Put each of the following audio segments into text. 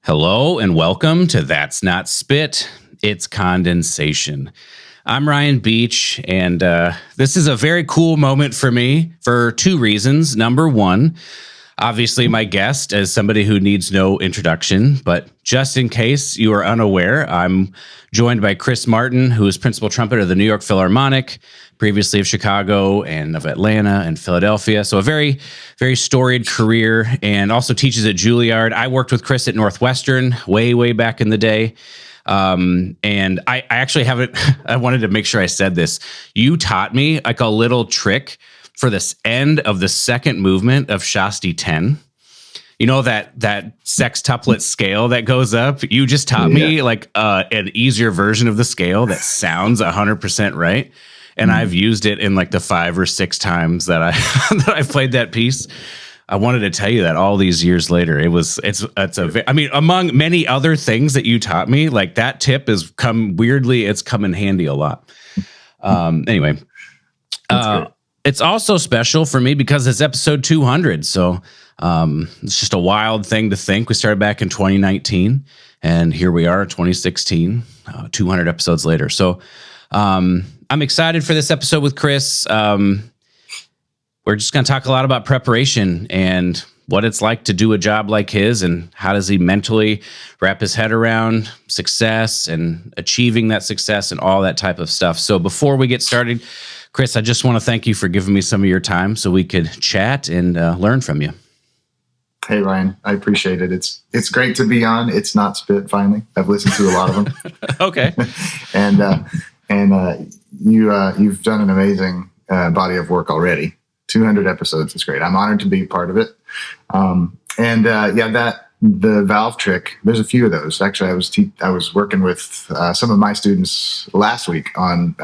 Hello and welcome to That's Not Spit, It's Condensation. I'm Ryan Beach, and this is a very cool moment for me for two reasons. Number one, obviously my guest as somebody who needs no introduction, but just in case you are unaware, I'm joined by Chris Martin, who is principal trumpeter of the New York Philharmonic, previously of Chicago and of Atlanta and Philadelphia. So a very, very storied career, and also teaches at Juilliard. I worked with Chris at Northwestern way back in the day. And I actually haven't, I wanted to make sure I said this. You taught me like a little trick for this end of the second movement of Shasti 10. You know, that sextuplet scale that goes up? You just taught me like an easier version of the scale that sounds 100% right. And I've used it in like the 5 or 6 times that I've played that piece. I wanted to tell you that all these years later, I mean, among many other things that you taught me, like that tip it's come in handy a lot. Anyway, it's also special for me because it's episode 200. So it's just a wild thing to think. We started back in 2019 and here we are, 2016, 200 episodes later. So I'm excited for this episode with Chris. We're just going to talk a lot about preparation and what it's like to do a job like his, and how does he mentally wrap his head around success and achieving that success and all that type of stuff. So before we get started, Chris, I just want to thank you for giving me some of your time so we could chat and learn from you. Hey, Ryan, I appreciate it. It's great to be on. It's Not Spit, finally. I've listened to a lot of them. Okay. and you've done an amazing body of work already. 200 episodes is great. I'm honored to be part of it. The valve trick, there's a few of those. Actually, I was working with some of my students last week on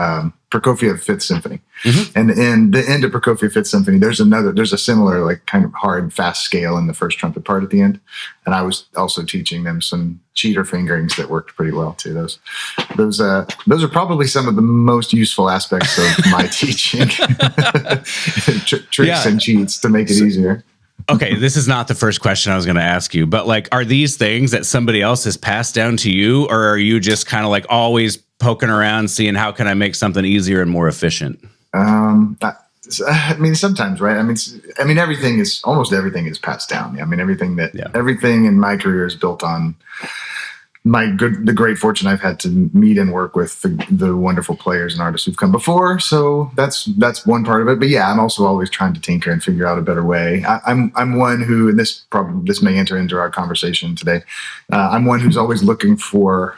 Prokofiev Fifth Symphony. Mm-hmm. And in the end of Prokofiev Fifth Symphony, there's a similar like kind of hard, fast scale in the first trumpet part at the end. And I was also teaching them some cheater fingerings that worked pretty well too. Those are probably some of the most useful aspects of my teaching. Tricks and cheats to make it easier. Okay, this is not the first question I was going to ask you, but like, are these things that somebody else has passed down to you, or are you just kind of like always poking around, seeing how can I make something easier and more efficient? I mean, sometimes, right? I mean, almost everything is passed down. I mean, everything in my career is built on the great fortune I've had to meet and work with the wonderful players and artists who've come before. So that's one part of it. But yeah, I'm also always trying to tinker and figure out a better way. I'm one who, and this may enter into our conversation today. I'm one who's always looking for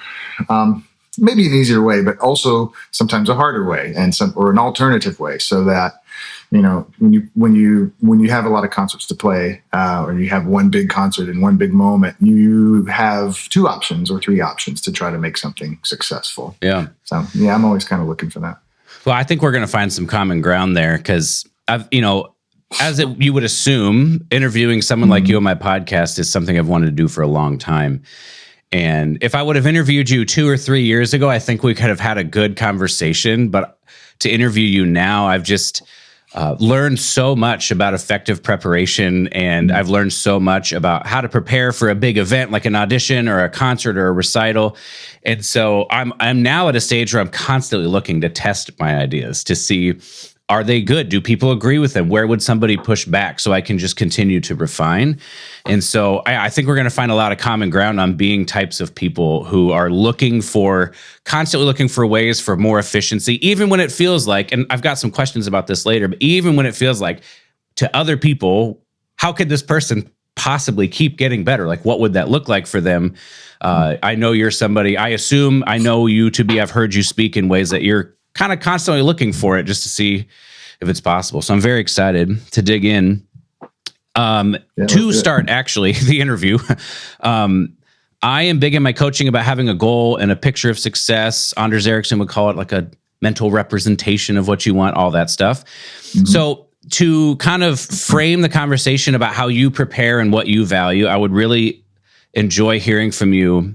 maybe an easier way, but also sometimes a harder way or an alternative way, so that, you know, when you have a lot of concerts to play, or you have one big concert in one big moment, you have 2 options or 3 options to try to make something successful. Yeah. So yeah, I'm always kind of looking for that. Well, I think we're going to find some common ground there, because you would assume, interviewing someone like you on my podcast is something I've wanted to do for a long time. And if I would have interviewed you 2 or 3 years ago, I think we could have had a good conversation. But to interview you now, I've just learned so much about effective preparation, and I've learned so much about how to prepare for a big event like an audition or a concert or a recital. And so I'm now at a stage where I'm constantly looking to test my ideas to see, are they good? Do people agree with them? Where would somebody push back so I can just continue to refine? And so I think we're going to find a lot of common ground on being types of people who are constantly looking for ways for more efficiency, even when it feels like, and I've got some questions about this later, but even when it feels like to other people, how could this person possibly keep getting better? Like, what would that look like for them? I know you're somebody, I assume I know you to be, I've heard you speak in ways that you're kind of constantly looking for it just to see if it's possible. So I'm very excited to dig in. Start actually the interview. I am big in my coaching about having a goal and a picture of success. Anders Ericsson would call it like a mental representation of what you want, all that stuff. Mm-hmm. So to kind of frame the conversation about how you prepare and what you value, I would really enjoy hearing from you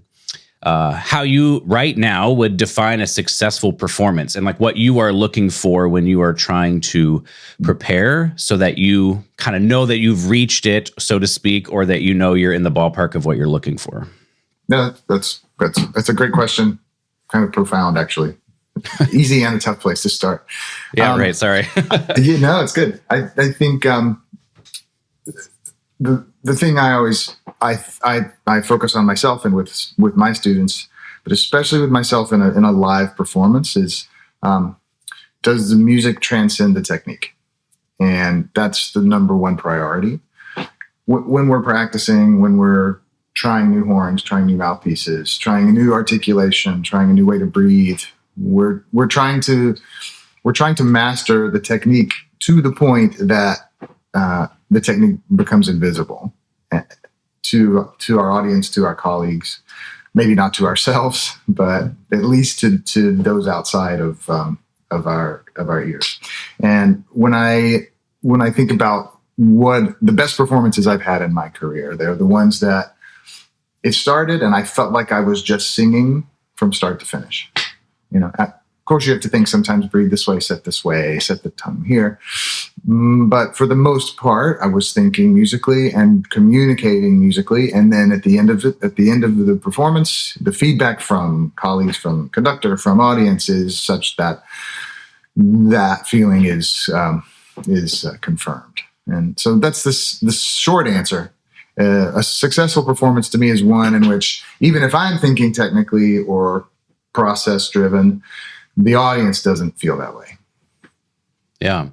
how you right now would define a successful performance, and like what you are looking for when you are trying to prepare, so that you kind of know that you've reached it, so to speak, or that you know you're in the ballpark of what you're looking for. No, that's a great question. Kind of profound, actually. Easy and a tough place to start. Yeah, right. Sorry. It's good. I think the thing I focus on myself and with my students, but especially with myself in a live performance is, does the music transcend the technique? And that's the number one priority. When we're practicing, when we're trying new horns, trying new mouthpieces, trying a new articulation, trying a new way to breathe, we're trying to master the technique to the point that the technique becomes invisible to our audience, to our colleagues, maybe not to ourselves, but at least to those outside of our ears. And when I think about what the best performances I've had in my career, they're the ones that it started and I felt like I was just singing from start to finish. Of course, you have to think sometimes, breathe this way, set the tongue here. But for the most part, I was thinking musically and communicating musically. And then at the end of the performance, the feedback from colleagues, from conductor, from audience is such that feeling is confirmed. And so that's the short answer. A successful performance to me is one in which, even if I'm thinking technically or process driven, the audience doesn't feel that way. Yeah.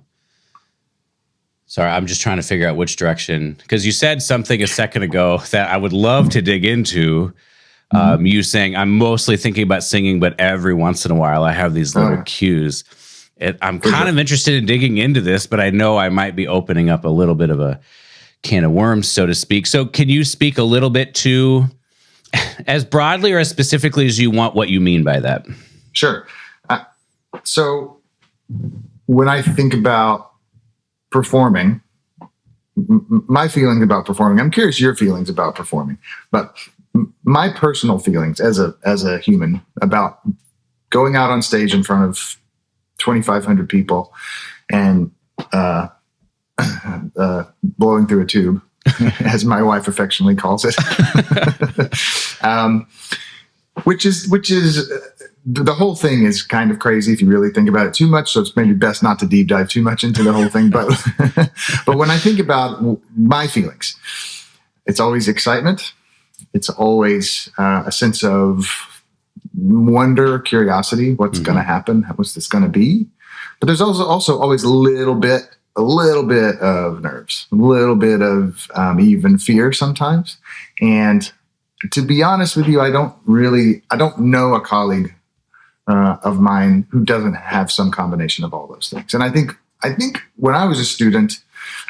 Sorry, I'm just trying to figure out which direction, because you said something a second ago that I would love to dig into. You saying, I'm mostly thinking about singing, but every once in a while I have these little cues. I'm kind of interested in digging into this, but I know I might be opening up a little bit of a can of worms, so to speak. So can you speak a little bit to, as broadly or as specifically as you want, what you mean by that? Sure. So when I think about performing, my feelings about performing, I'm curious your feelings about performing, but my personal feelings as a human about going out on stage in front of 2,500 people and blowing through a tube, as my wife affectionately calls it, which is the whole thing is kind of crazy if you really think about it too much. So it's maybe best not to deep dive too much into the whole thing. But but when I think about my feelings, it's always excitement. It's always a sense of wonder, curiosity. What's going to happen? What's this going to be? But there's also always a little bit of nerves, a little bit of even fear sometimes. And to be honest with you, I don't know a colleague of mine who doesn't have some combination of all those things. And I think when I was a student,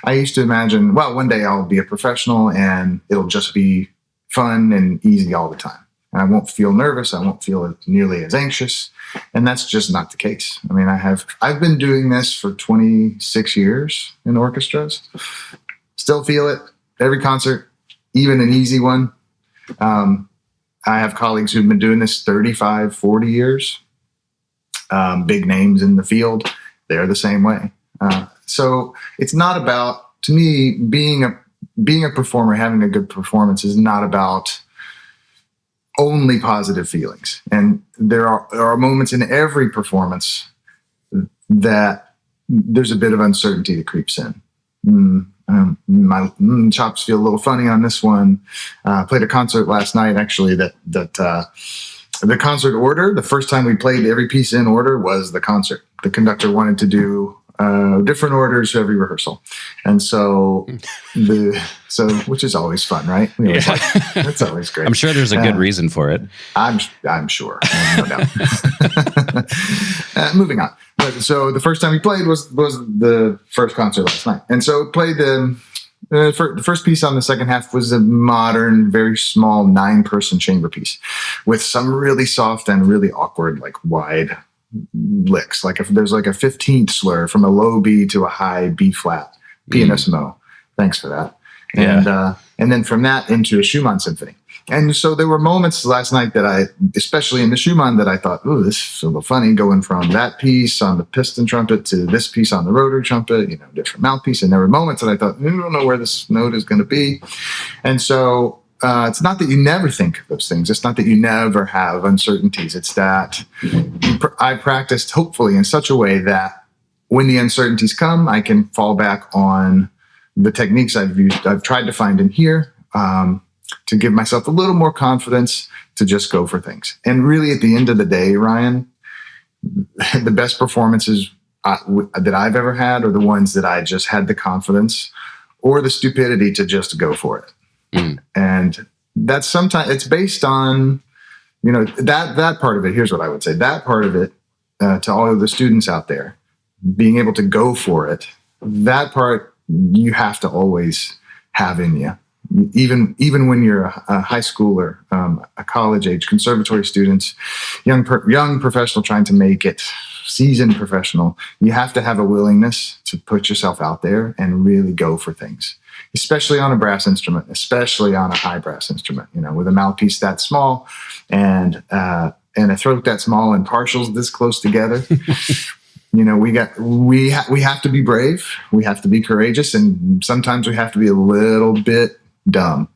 I used to imagine, well, one day I'll be a professional and it'll just be fun and easy all the time. And I won't feel nervous. I won't feel nearly as anxious. And that's just not the case. I mean, I've been doing this for 26 years in orchestras. Still feel it every concert, even an easy one. I have colleagues who've been doing this 35, 40 years. Big names in the field, they're the same way. So it's not about, to me, being a performer, having a good performance is not about only positive feelings. And there are moments in every performance that there's a bit of uncertainty that creeps in. My chops feel a little funny on this one. Played a concert last night, actually, that the concert order, the first time we played every piece in order was the concert. The conductor wanted to do different orders every rehearsal. And so which is always fun, right? That's always great. I'm sure there's a good reason for it. I'm sure. No doubt. Moving on. So the first time we played was the first concert last night. And so played the first piece on the second half was a modern, very small 9-person chamber piece with some really soft and really awkward, like wide licks. Like if there's like a 15th slur from a low B to a high B flat, pianissimo. Thanks for that. Yeah. And then from that into a Schumann symphony. And so there were moments last night that especially in the Schumann, that I thought, oh, this is a little funny, going from that piece on the piston trumpet to this piece on the rotary trumpet, different mouthpiece. And there were moments that I thought, I don't know where this note is going to be. And so it's not that you never think of those things. It's not that you never have uncertainties. It's that I practiced hopefully in such a way that when the uncertainties come, I can fall back on the techniques I've tried to find in here to give myself a little more confidence to just go for things. And really at the end of the day, Ryan, the best performances that I've ever had are the ones that I just had the confidence or the stupidity to just go for it. And that's sometimes it's based on, that part of it. Here's what I would say. That part of it, to all of the students out there, being able to go for it, that part you have to always have in you. Even when you're a high schooler, a college age, conservatory students, young professional trying to make it, seasoned professional, you have to have a willingness to put yourself out there and really go for things. Especially on a brass instrument, especially on a high brass instrument, with a mouthpiece that small and a throat that small and partials this close together. We have to be brave. We have to be courageous, and sometimes we have to be a little bit dumb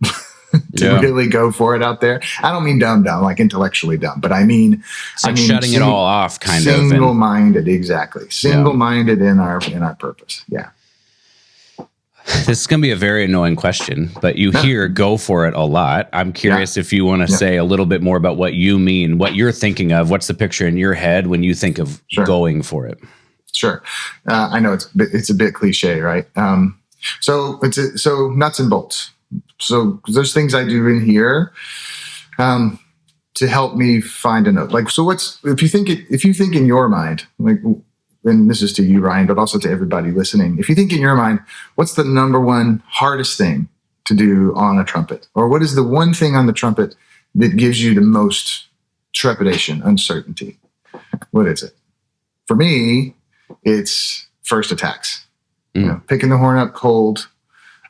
to really go for it out there. I don't mean dumb, like intellectually dumb, but I mean shutting it all off, kind of single-minded. Exactly, single-minded in our purpose. Yeah. This is going to be a very annoying question, but you hear "go for it" a lot. I'm curious if you want to say a little bit more about what you mean, what you're thinking of. What's the picture in your head when you think of going for it? Sure. I know it's a bit cliche, right? So nuts and bolts. So there's things I do in here to help me find a note. Like, so if you think in your mind, like, and this is to you, Ryan, but also to everybody listening. If you think in your mind, what's the number one hardest thing to do on a trumpet? Or what is the one thing on the trumpet that gives you the most trepidation, uncertainty? What is it? For me, it's first attacks. Picking the horn up cold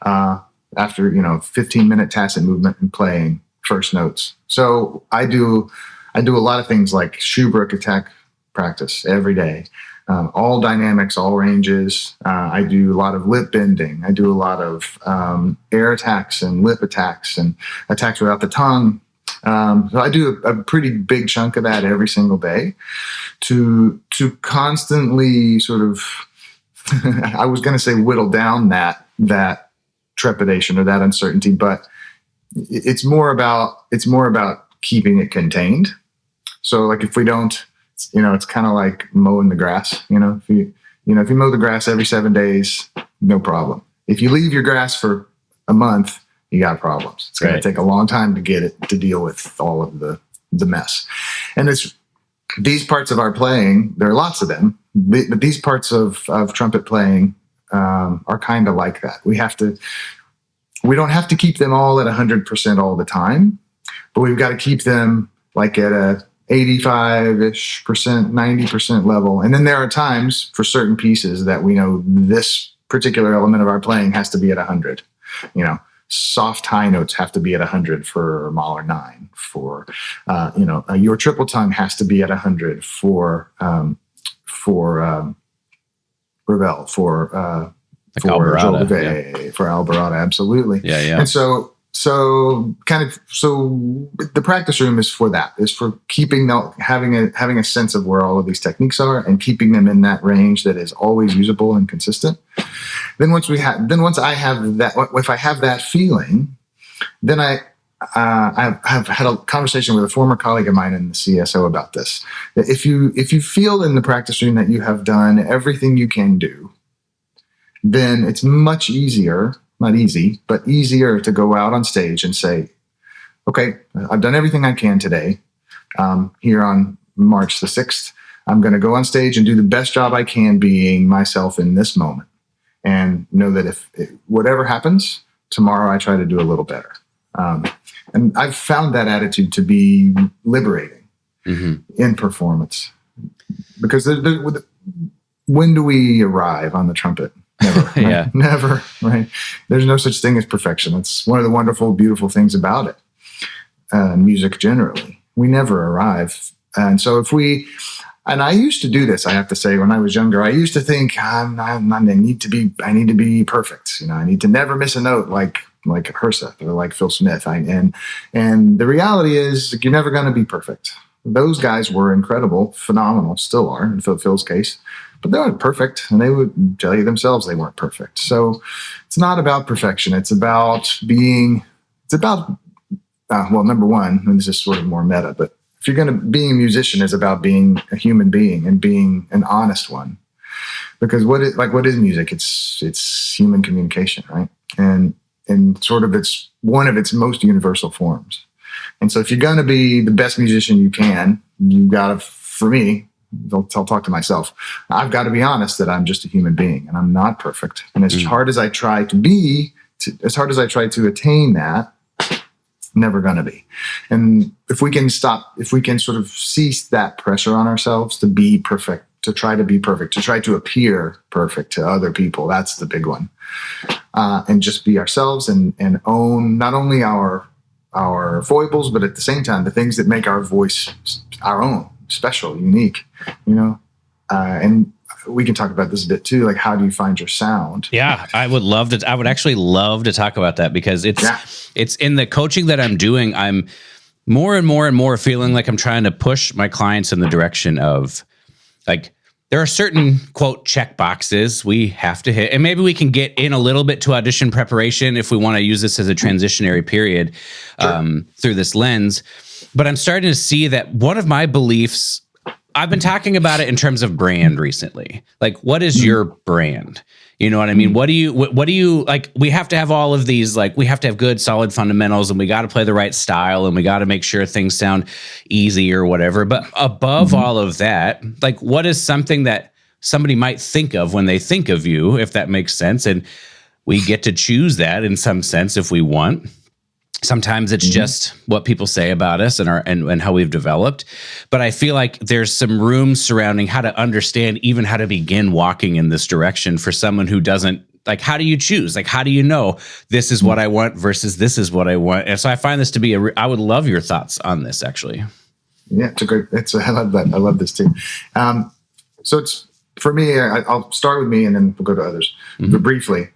after 15-minute tacit movement and playing first notes. So I do a lot of things like Schuberg attack practice every day. All dynamics, all ranges. I do a lot of lip bending. I do a lot of air attacks and lip attacks and attacks without the tongue. So I do a pretty big chunk of that every single day to constantly sort of, I was going to say whittle down that trepidation or that uncertainty, but it's more about keeping it contained. So like if we don't, it's kind of like mowing the grass. If you mow the grass every 7 days, no problem. If you leave your grass for a month, you got problems. It's going to take a long time to get it to deal with all of the mess. And it's these parts of our playing. There are lots of them, but these parts of trumpet playing are kind of like that. We don't have to keep them all at 100% all the time, but we've got to keep them like at a 85-ish %, 90% level. And then there are times for certain pieces that we know this particular element of our playing has to be at 100. Soft high notes have to be at 100 for Mahler 9. For your triple tongue has to be at 100 for Ravel, for Alvarado, for Alvarado, absolutely. Yeah. And so the practice room is for that, is for having a sense of where all of these techniques are and keeping them in that range that is always usable and consistent. Then once I have that, if I have that feeling, then I've had a conversation with a former colleague of mine in the CSO about this. That if you feel in the practice room that you have done everything you can do, then it's much easier. Not easy, but easier to go out on stage and say, okay, I've done everything I can today. Here on March the 6th, I'm going to go on stage and do the best job I can being myself in this moment. And know that if whatever happens, tomorrow I try to do a little better. And I've found that attitude to be liberating in performance. Because when do we arrive on the trumpet? Never. Right? Never. Right. There's no such thing as perfection. It's one of the wonderful, beautiful things about it. Music generally, we never arrive. And so and I used to do this, I have to say, when I was younger, I used to think I need to be perfect. I need to never miss a note like like Herseth or like Phil Smith. And the reality is you're never going to be perfect. Those guys were incredible, phenomenal, still are in Phil's case, but they weren't perfect, and they would tell you themselves they weren't perfect. So it's not about perfection. It's about well, number one, and this is sort of more meta, but if you're being a musician is about being a human being and being an honest one. Because what is music? It's human communication, right? And sort of it's one of its most universal forms. And so if you're going to be the best musician you can, you got to, for me, I'll talk to myself, I've got to be honest that I'm just a human being and I'm not perfect. And as hard as I try to attain that, never going to be. And if we can sort of cease that pressure on ourselves to be perfect, to try to be perfect, to try to appear perfect to other people, that's the big one. And just be ourselves and own not only our foibles, but at the same time, the things that make our voice our own, special, unique, and we can talk about this a bit too. Like, how do you find your sound? Yeah, I would actually love to talk about that, because it's in the coaching that I'm doing. I'm more and more feeling like I'm trying to push my clients in the direction of, like, there are certain, quote, check boxes we have to hit. And maybe we can get in a little bit to audition preparation if we want to use this as a transitionary period through this lens. But I'm starting to see that one of my beliefs, I've been talking about it in terms of brand recently. Like, what is your brand? You know what I mean? What do you like? We have to have all of these, like, we have to have good, solid fundamentals, and we got to play the right style, and we got to make sure things sound easy or whatever. But above all of that, like, what is something that somebody might think of when they think of you, if that makes sense? And we get to choose that in some sense if we want. Sometimes it's just what people say about us and how we've developed. But I feel like there's some room surrounding how to understand even how to begin walking in this direction for someone who doesn't, like, how do you choose? Like, how do you know this is what I want versus this is what I want? And so I find this to be I would love your thoughts on this, actually. Yeah, I love that. I love this too. So it's, for me, I'll start with me and then we'll go to others. But briefly,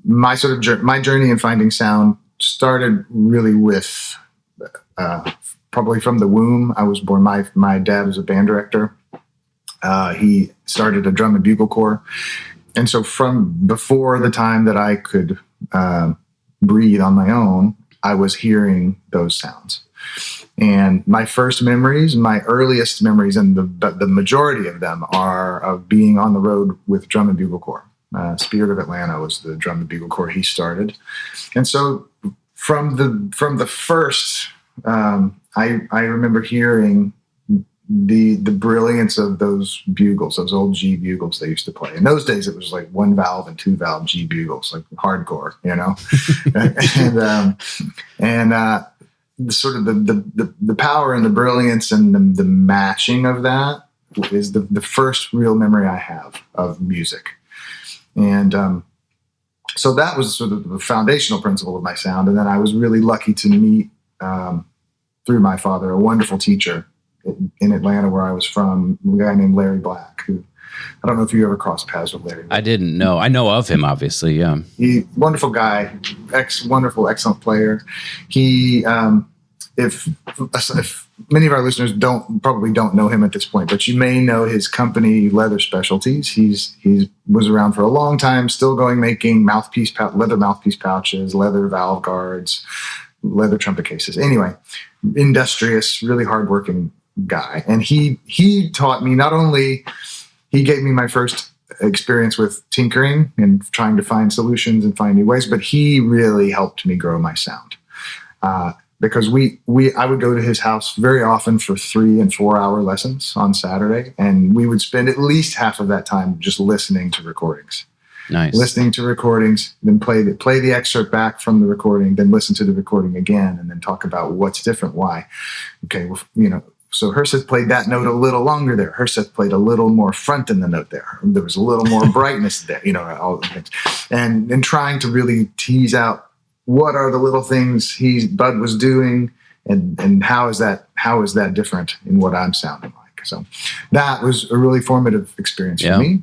my journey in finding sound started really with probably from the womb. I was born. My dad was a band director. He started a drum and bugle corps, and so from before the time that I could breathe on my own, I was hearing those sounds. And my first memories, my earliest memories, and the majority of them are of being on the road with drum and bugle corps. Spirit of Atlanta was the drum and bugle corps he started. And so from the first, I remember hearing the brilliance of those bugles, those old G bugles they used to play. In those days, it was like 1 valve and 2 valve G bugles, like hardcore, and sort of the power and the brilliance and the matching of that is the first real memory I have of music. And so that was sort of the foundational principle of my sound. And then I was really lucky to meet, through my father, a wonderful teacher in Atlanta, where I was from, a guy named Larry Black, who, I don't know if you ever crossed paths with Larry. I didn't know. I know of him, obviously, yeah. Wonderful guy, wonderful, excellent player. He, if many of our listeners probably don't know him at this point, but you may know his company, Leather Specialties. He was around for a long time, still going, making leather mouthpiece pouches, leather valve guards, leather trumpet cases. Anyway, industrious, really hardworking guy. And he taught me, not only, he gave me my first experience with tinkering and trying to find solutions and find new ways, but he really helped me grow my sound. Because I would go to his house very often for 3 and 4 hour lessons on Saturday, and we would spend at least half of that time just listening to recordings. Nice. Listening to recordings, then play the excerpt back from the recording, then listen to the recording again, and then talk about what's different, why. Okay, well, so Herseth played that note a little longer there. Herseth played a little more front in the note there. There was a little more brightness there, all the things. And trying to really tease out what are the little things Bud was doing, and how is that different in what I'm sounding like. So that was a really formative experience for me.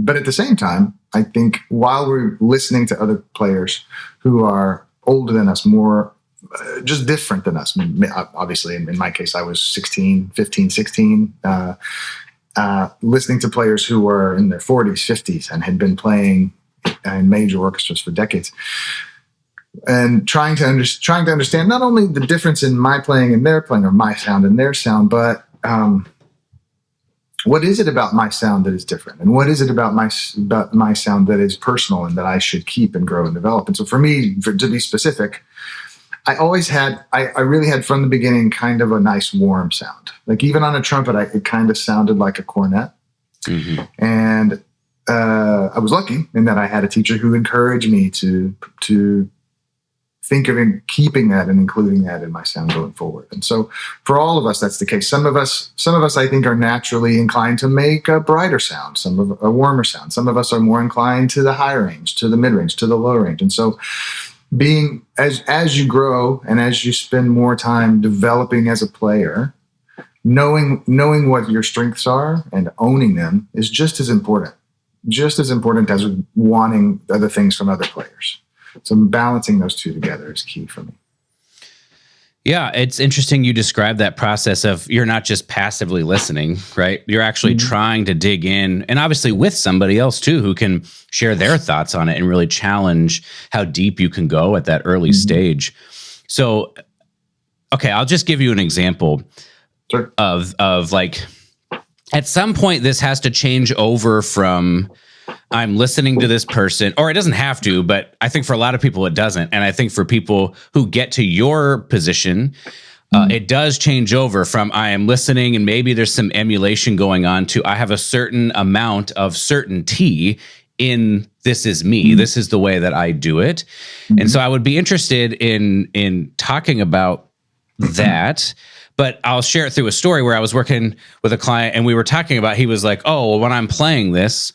But at the same time, I think while we're listening to other players who are older than us, more just different than us. I mean, obviously, in my case, I was 15, 16, listening to players who were in their 40s, 50s, and had been playing in major orchestras for decades. And trying to understand not only the difference in my playing and their playing, or my sound and their sound, but what is it about my sound that is different? And what is it about my sound that is personal and that I should keep and grow and develop? And so for me, to be specific, I really had from the beginning kind of a nice warm sound. Like even on a trumpet, it kind of sounded like a cornet. Mm-hmm. And I was lucky in that I had a teacher who encouraged me to think of keeping that and including that in my sound going forward. And so for all of us, that's the case. Some of us, I think, are naturally inclined to make a brighter sound, some of a warmer sound. Some of us are more inclined to the high range, to the mid range, to the low range. And so being, as you grow and as you spend more time developing as a player, knowing what your strengths are and owning them is just as important as wanting other things from other players. So balancing those two together is key for me. Yeah, it's interesting you describe that process of you're not just passively listening, right? You're actually trying to dig in, and obviously with somebody else too who can share their thoughts on it and really challenge how deep you can go at that early stage. So, okay, I'll just give you an example of like, at some point this has to change over from I'm listening to this person, or it doesn't have to, but I think for a lot of people it doesn't. And I think for people who get to your position, it does change over from I am listening and maybe there's some emulation going on to I have a certain amount of certainty in this is me. This is the way that I do it. And so I would be interested in talking about that. But I'll share it through a story where I was working with a client and we were talking about, he was like, oh, well, when I'm playing this,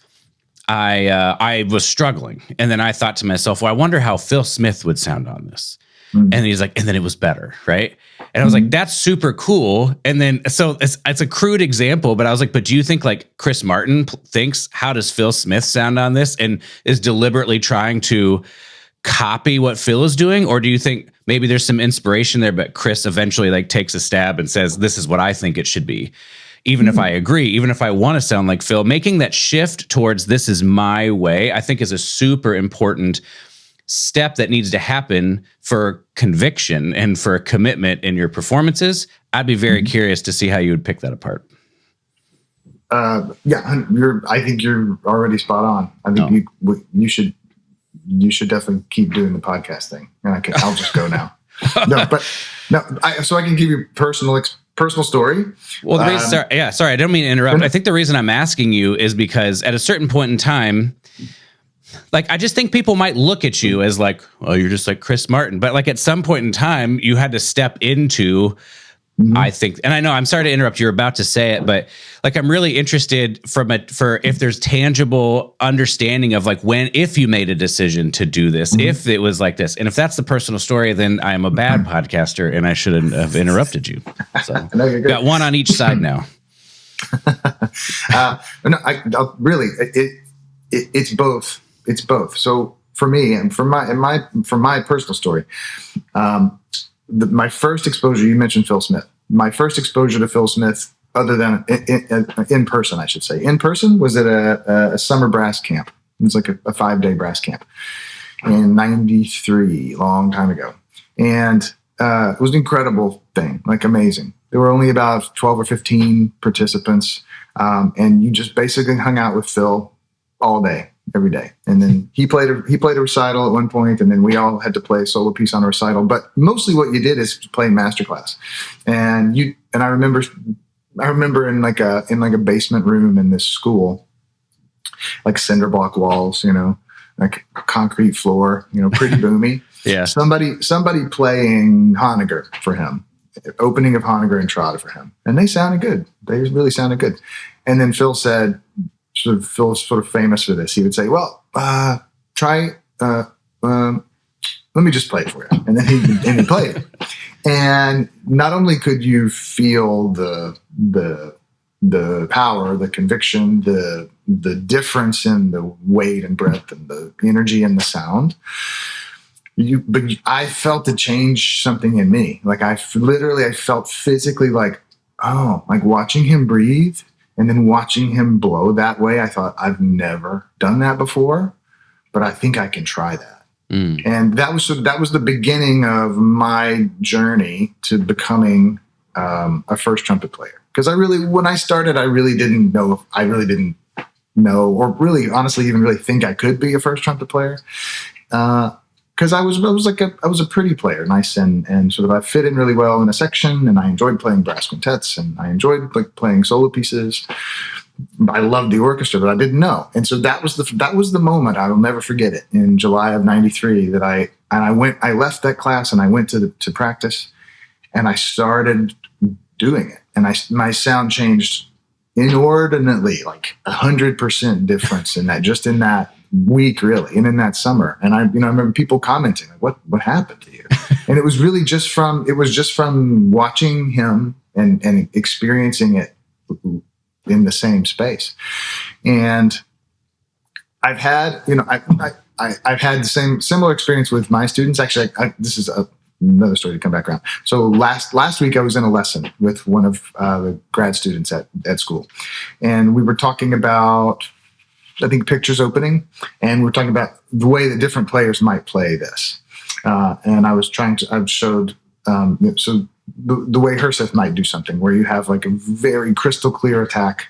I was struggling. And then I thought to myself, well, I wonder how Phil Smith would sound on this. And he's like, and then it was better, right? And I was like, that's super cool. And then, so it's a crude example, but I was like, but do you think like Chris Martin thinks, how does Phil Smith sound on this? And is deliberately trying to copy what Phil is doing? Or do you think maybe there's some inspiration there, but Chris eventually like takes a stab and says, this is what I think it should be? Even if I agree, even if I want to sound like Phil, making that shift towards this is my way, I think is a super important step that needs to happen for conviction and for commitment in your performances. I'd be very curious to see how you would pick that apart. Yeah, I think you're already spot on. I think you should definitely keep doing the podcast thing, and I'll just go now. So I can give you personal story. Well, the reason, sorry, I don't mean to interrupt. I think the reason I'm asking you is because at a certain point in time, like, I just think people might look at you as like, well, you're just like Chris Martin. But like at some point in time, you had to step into, I think, and I know I'm sorry to interrupt. You're about to say it, but like, I'm really interested for if there's tangible understanding of like if you made a decision to do this, if it was like this, and if that's the personal story, then I am a bad podcaster and I shouldn't have interrupted you. So no, got one on each side now. It's both. It's both. So for me and for my personal story, my first exposure, you mentioned Phil Smith. My first exposure to Phil Smith, other than in person, I should say, in person, was at a summer brass camp. It was like a 5-day brass camp in '93, long time ago. And it was an incredible thing, like amazing. There were only about 12 or 15 participants. And you just basically hung out with Phil all day, every day. And then he played a recital at one point, and then we all had to play a solo piece on a recital. But mostly what you did is play masterclass. And I remember in like a basement room in this school, like cinder block walls, like a concrete floor, pretty boomy. Yeah. Somebody playing Honegger for him, opening of Honegger and Trotta for him. And they sounded good. They really sounded good. And then Phil said, Phil's sort of famous for this. He would say, well, try, let me just play it for you. And then he played it. And not only could you feel the power, the conviction, the the difference in the weight and breadth and the energy and the sound. But I felt it change something in me. Like I felt physically like, oh, like watching him breathe and then watching him blow that way. I thought, I've never done that before, but I think I can try that. And that was the beginning of my journey to becoming a first trumpet player. Because when I started, I really didn't know, or really honestly even really think I could be a first trumpet player. Because I was a pretty player, nice and sort of I fit in really well in a section, and I enjoyed playing brass quintets, and I enjoyed like playing solo pieces. I loved the orchestra, but I didn't know, and so that was the moment. I will never forget it. In July of '93, I left that class and I went to practice, and I started doing it, and my sound changed inordinately, like 100% difference in that week, really, and in that summer. And I remember people commenting, like, what happened to you? And it was really just from watching him and experiencing it in the same space. And I've had, I've had the similar experience with my students. Actually, this is another story to come back around. So last week I was in a lesson with one of the grad students at school, and we were talking about, I think, pictures opening, and we're talking about the way that different players might play this. And I showed the way Herseth might do something where you have like a very crystal clear attack.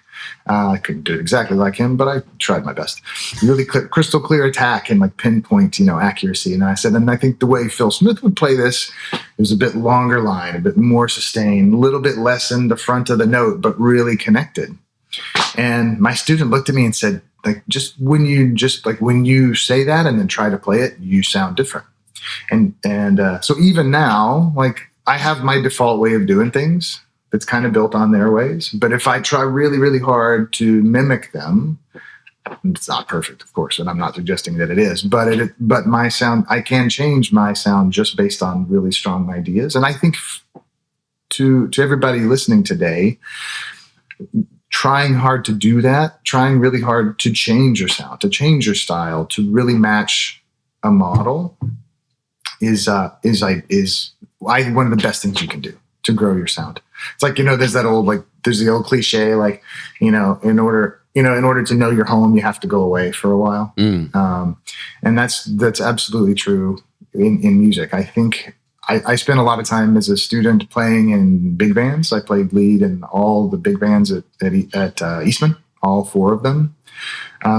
I couldn't do it exactly like him, but I tried my best. Really crystal clear attack and like pinpoint, accuracy. And I said, and I think the way Phil Smith would play this is a bit longer line, a bit more sustained, a little bit less in the front of the note, but really connected. And my student looked at me and said, like, when you say that and then try to play it, you sound different. And so even now, like, I have my default way of doing things that's kind of built on their ways. But if I try really, really hard to mimic them, it's not perfect, of course, and I'm not suggesting that it is, but my sound, I can change my sound just based on really strong ideas. And I think to everybody listening today, trying hard to do that, trying really hard to change your sound, to change your style, to really match a model is one of the best things you can do to grow your sound. It's like, there's the old cliche, like, in order to know your home, you have to go away for a while. And that's absolutely true in music. I think I spent a lot of time as a student playing in big bands. I played lead in all the big bands at Eastman, all 4 of them,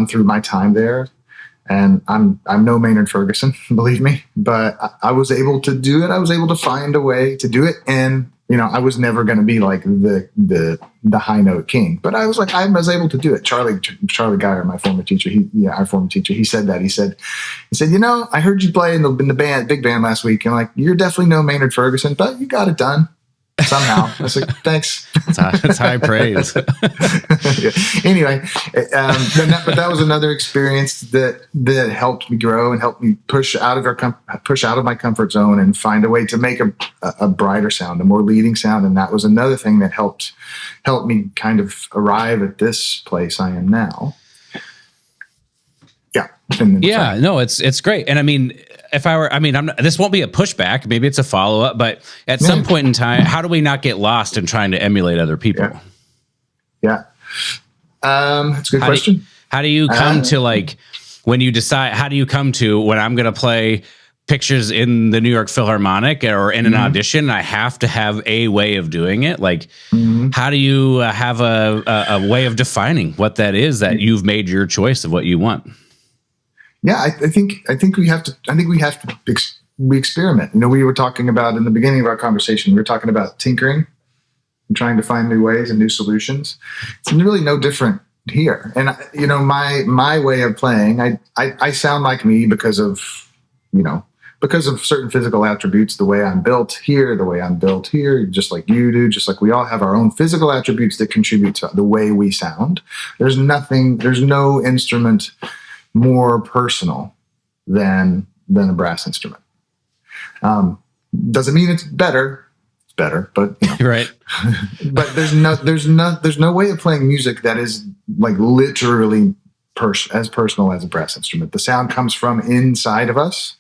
through my time there. And I'm no Maynard Ferguson, believe me, but I was able to do it. I was able to find a way to do it. And, I was never going to be like the high note king, but I was able to do it. Charlie Geyer, my former teacher, our former teacher, he said that. He said, I heard you play in the big band last week, and like, you're definitely no Maynard Ferguson, but you got it done somehow. I was like, thanks. It's high praise. Yeah. Anyway, but that was another experience that helped me grow and helped me push out of my comfort zone and find a way to make a brighter sound, a more leading sound. And that was another thing that helped me kind of arrive at this place I am now. Yeah. Yeah. No, it's great. And I mean, this won't be a pushback. Maybe it's a follow-up, but at some point in time, how do we not get lost in trying to emulate other people? Yeah. That's a good question. How do you come to, like, when you decide, how do you come to, when I'm going to play pictures in the New York Philharmonic or in an audition, I have to have a way of doing it? Like, how do you have a way of defining what that is, that you've made your choice of what you want? Yeah, I think we have to experiment. We were talking about in the beginning of our conversation, we were talking about tinkering and trying to find new ways and new solutions. It's really no different here. And my way of playing, I sound like me because of certain physical attributes, the way I'm built here, just like you do, just like we all have our own physical attributes that contribute to the way we sound. There's no instrument more personal than a brass instrument. Doesn't mean it's better, better, but right. But there's no way of playing music that is like literally as personal as a brass instrument. The sound comes from inside of us,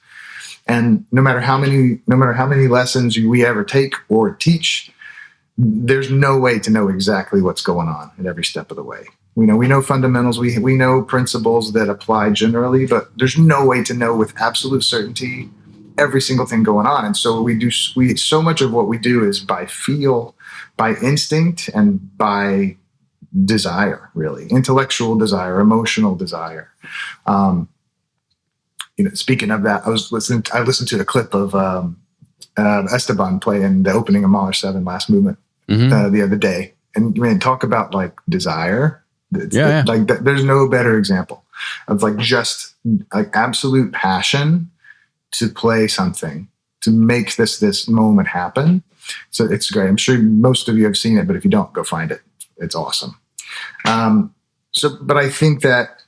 and no matter how many lessons we ever take or teach, there's no way to know exactly what's going on at every step of the way. We know fundamentals, we know principles that apply generally, but there's no way to know with absolute certainty every single thing going on. And so so much of what we do is by feel, by instinct, and by desire, really, intellectual desire, emotional desire. Speaking of that, I listened to a clip of Esteban playing the opening of Mahler 7 last movement the other day, and talk about like desire. Like there's no better example of like just like absolute passion to play something, to make this moment happen. So it's great. I'm sure most of you have seen it, but if you don't, go find it. It's awesome. But I think that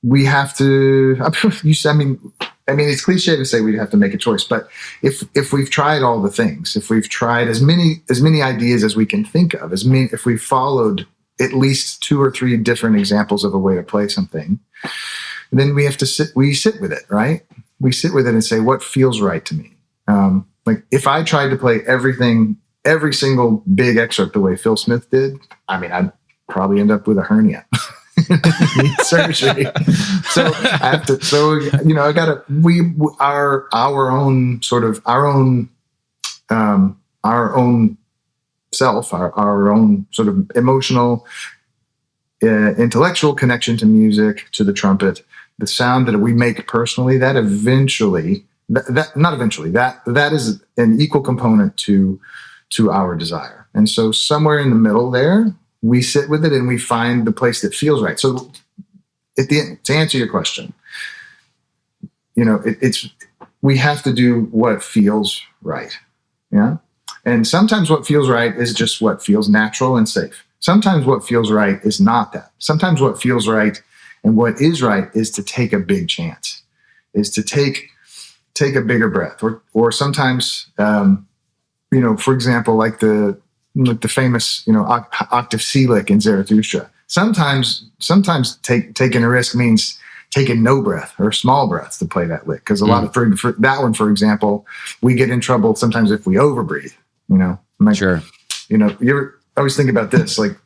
we have to, I mean, it's cliche to say we have to make a choice, but if we've tried all the things, if we've tried as many ideas as we can think of, if we've followed at least 2 or 3 different examples of a way to play something, then we sit with it, right? We sit with it and say, what feels right to me? Like if I tried to play every single big excerpt the way Phil Smith did, I'd probably end up with a hernia. Need surgery. So I have to. So I gotta. Our own self, our own sort of emotional, intellectual connection to music, to the trumpet, the sound that we make personally. That eventually, that is an equal component to our desire. And so somewhere in the middle there, we sit with it and we find the place that feels right. So at the end, to answer your question, we have to do what feels right. Yeah. And sometimes what feels right is just what feels natural and safe. Sometimes what feels right is not that. Sometimes what feels right and what is right is to take a big chance, is to take a bigger breath, or sometimes, for example, like the famous, octave C lick in Zarathustra. Sometimes taking a risk means taking no breath or small breaths to play that lick. Because a lot of, for that one, for example, we get in trouble sometimes if we overbreathe, Sure. You always think about this, like,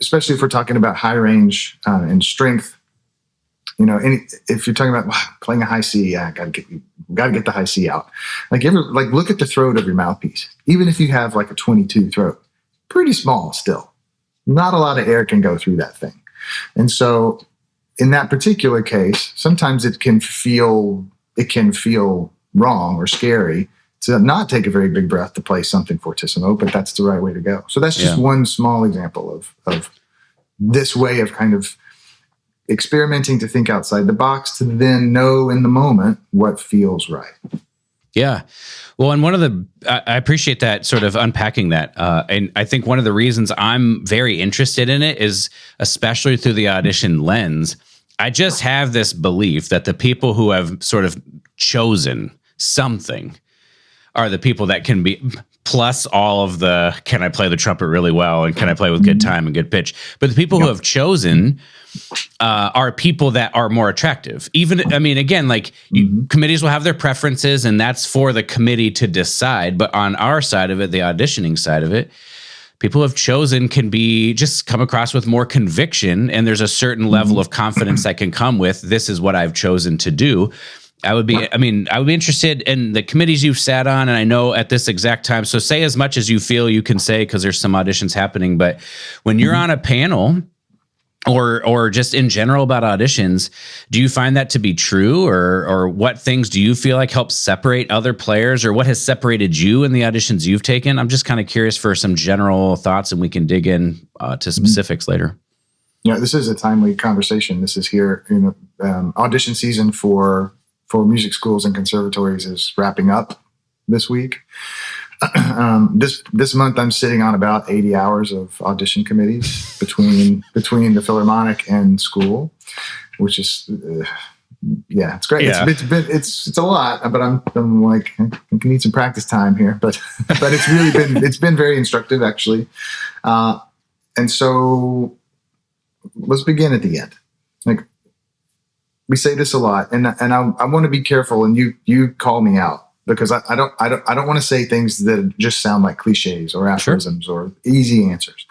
especially if we're talking about high range and strength, if you're talking about playing a high C, gotta get the high C out. Like look at the throat of your mouthpiece. Even if you have like a 22 throat, pretty small still. Not a lot of air can go through that thing. And so in that particular case, sometimes it can feel wrong or scary to not take a very big breath to play something fortissimo, but that's the right way to go. So that's just one small example of this way of kind of experimenting to think outside the box to then know in the moment what feels right. Yeah. Well, and I appreciate that sort of unpacking that. And I think one of the reasons I'm very interested in it is, especially through the audition lens, I just have this belief that the people who have sort of chosen something are the people that can be, plus all of the, can I play the trumpet really well and can I play with good time and good pitch? But the people who have chosen are people that are more attractive. Again, like committees will have their preferences and that's for the committee to decide. But on our side of it, the auditioning side of it, people who have chosen can just come across with more conviction. And there's a certain level of confidence that can come with, this is what I've chosen to do. I would be interested in the committees you've sat on, and I know at this exact time, so say as much as you feel you can say, because there's some auditions happening, but when you're on a panel or just in general about auditions, do you find that to be true, or what things do you feel like help separate other players, or what has separated you in the auditions you've taken? I'm just kind of curious for some general thoughts, and we can dig in to specifics later. This is a timely conversation. This is here, audition season for music schools and conservatories is wrapping up this week. This month, I'm sitting on about 80 hours of audition committees between the Philharmonic and school, which is Yeah, it's great. Yeah. It's a lot, but I'm like, I can need some practice time here, but it's been very instructive actually. And so let's begin at the end. Like, we say this a lot, and I want to be careful, and you call me out, because I don't want to say things that just sound like cliches or aphorisms or easy answers.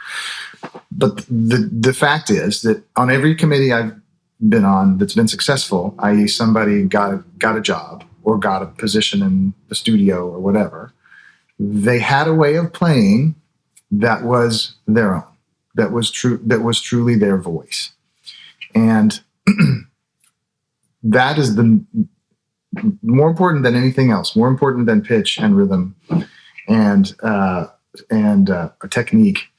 But the fact is that on every committee I've been on that's been successful, i.e. somebody got a job or got a position in the studio or whatever, they had a way of playing that was their own, that was truly their voice. And that is the more important than anything else, more important than pitch and rhythm and technique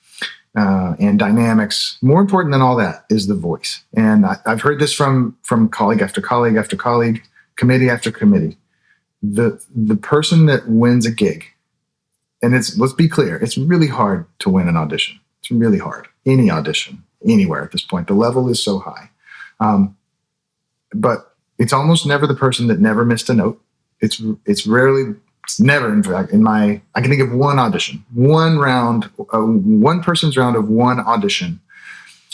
and dynamics. More important than all that is the voice. And I've heard this from colleague after colleague after colleague, committee after committee. The person that wins a gig, and let's be clear, it's really hard to win an audition. It's really hard. Any audition, anywhere at this point. The level is so high. But it's almost never the person that never missed a note. It's never, in fact, I can think of one audition, one round, one person's round of one audition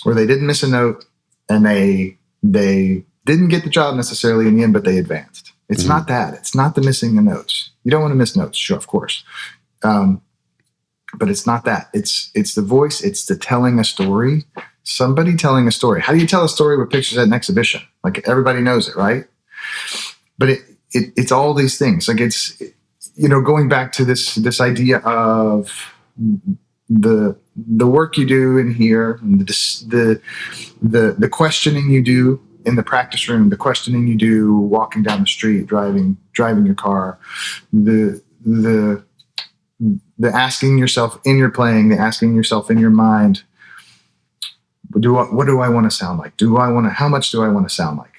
where they didn't miss a note and they didn't get the job necessarily in the end, but they advanced. It's not that. It's not the missing the notes. You don't want to miss notes, sure, of course. But it's not that. It's the voice. It's the telling a story. Somebody telling a story. How do you tell a story with pictures at an exhibition? Like, everybody knows it, right? But it's all these things. Like, it's, going back to this idea of the work you do in here, and the questioning you do in the practice room, the questioning you do walking down the street, driving your car, the asking yourself in your playing, the asking yourself in your mind, what do I want to sound like? How much do I want to sound like?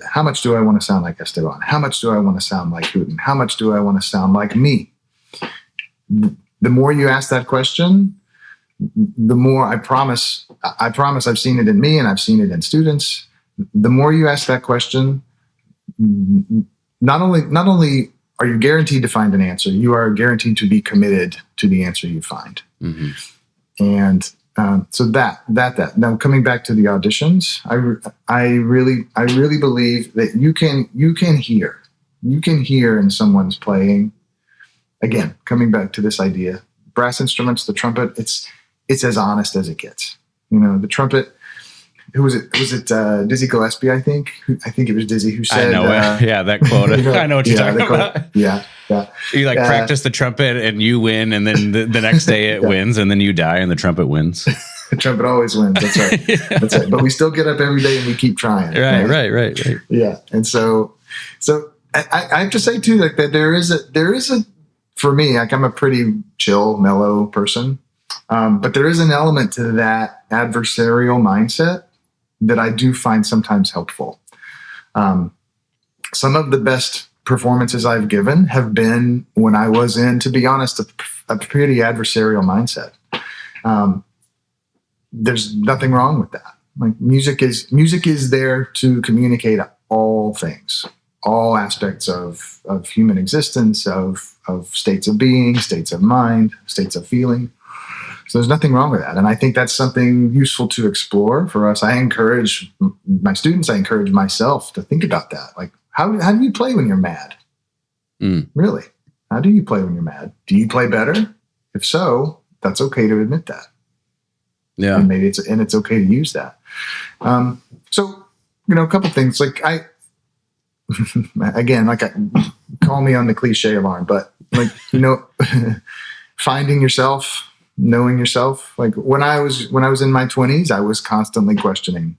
How much do I want to sound like Esteban? How much do I want to sound like Hooten? How much do I want to sound like me? The more you ask that question, the more I promise I've seen it in me and I've seen it in students. The more you ask that question, not only are you guaranteed to find an answer, you are guaranteed to be committed to the answer you find. Mm-hmm. And so that now, coming back to the auditions, I really believe that you can hear in someone's playing. Again, coming back to this idea, brass instruments, the trumpet, it's as honest as it gets. The trumpet. Who was it? Was it Dizzy Gillespie? I think it was Dizzy who said, "I know it." Yeah, that quote. I know what you're talking about. Yeah. You practice the trumpet and you win, and then the next day it wins, and then you die and the trumpet wins. The trumpet always wins. That's right. That's right. But we still get up every day and we keep trying. Right. Yeah. And so I have to say too, that there is a for me, like, I'm a pretty chill, mellow person, but there is an element to that adversarial mindset that I do find sometimes helpful. Some of the best performances I've given have been when I was in, to be honest, a pretty adversarial mindset. There's nothing wrong with that. Like, music is there to communicate all things, all aspects of human existence, of states of being, states of mind, states of feeling. So there's nothing wrong with that. And I think that's something useful to explore for us. I encourage my students, I encourage myself to think about that. Like, how do you play when you're mad? Really? How do you play when you're mad? Do you play better? If so, that's okay to admit that. Yeah. And maybe it's okay to use that. So, a couple things, like, call me on the cliche alarm, but finding yourself, knowing yourself. Like, when I was in my 20s, I was constantly questioning,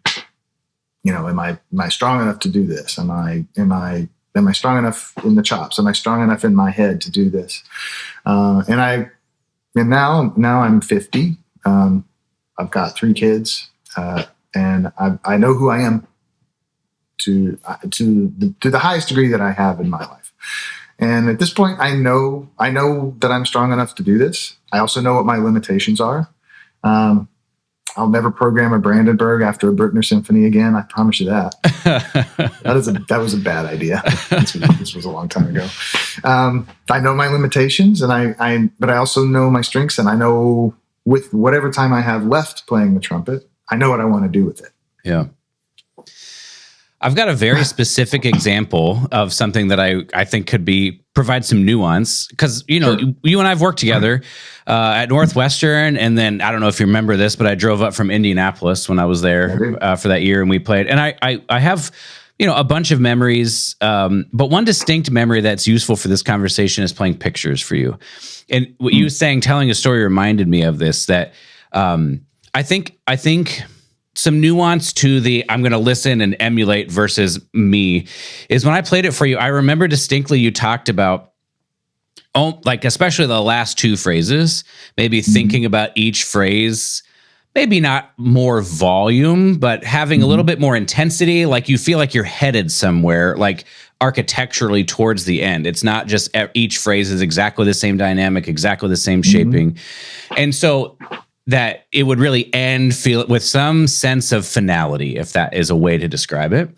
am I strong enough to do this? Am I strong enough in the chops? Am I strong enough in my head to do this? And now I'm 50. I've got 3 kids, and I know who I am to the highest degree that I have in my life. And at this point, I know that I'm strong enough to do this. I also know what my limitations are. I'll never program a Brandenburg after a Bruckner symphony again. I promise you that. That was a bad idea. This was a long time ago. I know my limitations, but I also know my strengths, and I know with whatever time I have left playing the trumpet, I know what I want to do with it. Yeah. I've got a very specific example of something that I think could provide some nuance, because you and I've worked together at Northwestern, and then I don't know if you remember this, but I drove up from Indianapolis when I was there for that year, and we played. And I have a bunch of memories, but one distinct memory that's useful for this conversation is playing pictures for you. And what you were saying, telling a story, reminded me of this. That I think some nuance to the I'm going to listen and emulate versus me is when I played it for you. I remember distinctly you talked about, like especially the last two phrases, maybe thinking about each phrase, maybe not more volume, but having a little bit more intensity. Like you feel like you're headed somewhere, like architecturally towards the end. It's not just each phrase is exactly the same dynamic, exactly the same shaping. And so that it would really feel with some sense of finality, if that is a way to describe it.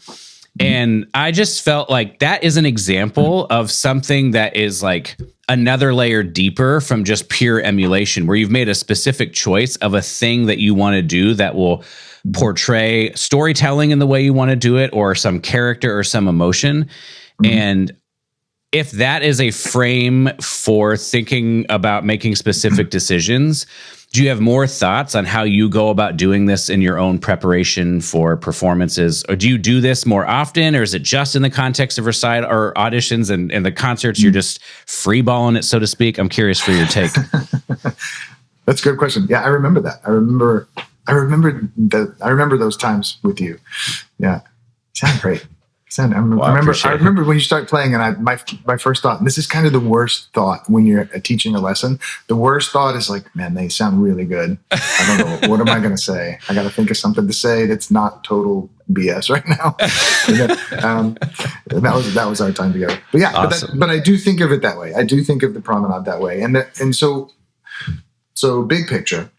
And I just felt like that is an example of something that is like another layer deeper from just pure emulation, where you've made a specific choice of a thing that you want to do that will portray storytelling in the way you want to do it, or some character or some emotion. And if that is a frame for thinking about making specific decisions, do you have more thoughts on how you go about doing this in your own preparation for performances? Or do you do this more often, or is it just in the context of recital or auditions and the concerts, you're just freeballing it, so to speak? I'm curious for your take. That's a good question. Yeah, I remember that. I remember those times with you. Yeah. You sound great. I remember when you start playing, and my first thought, and this is kind of the worst thought when you're teaching a lesson. The worst thought is like, man, they sound really good. I don't know, what am I going to say? I got to think of something to say that's not total BS right now. That was our time together. But yeah, awesome. but I do think of it that way. I do think of the promenade that way, and so big picture.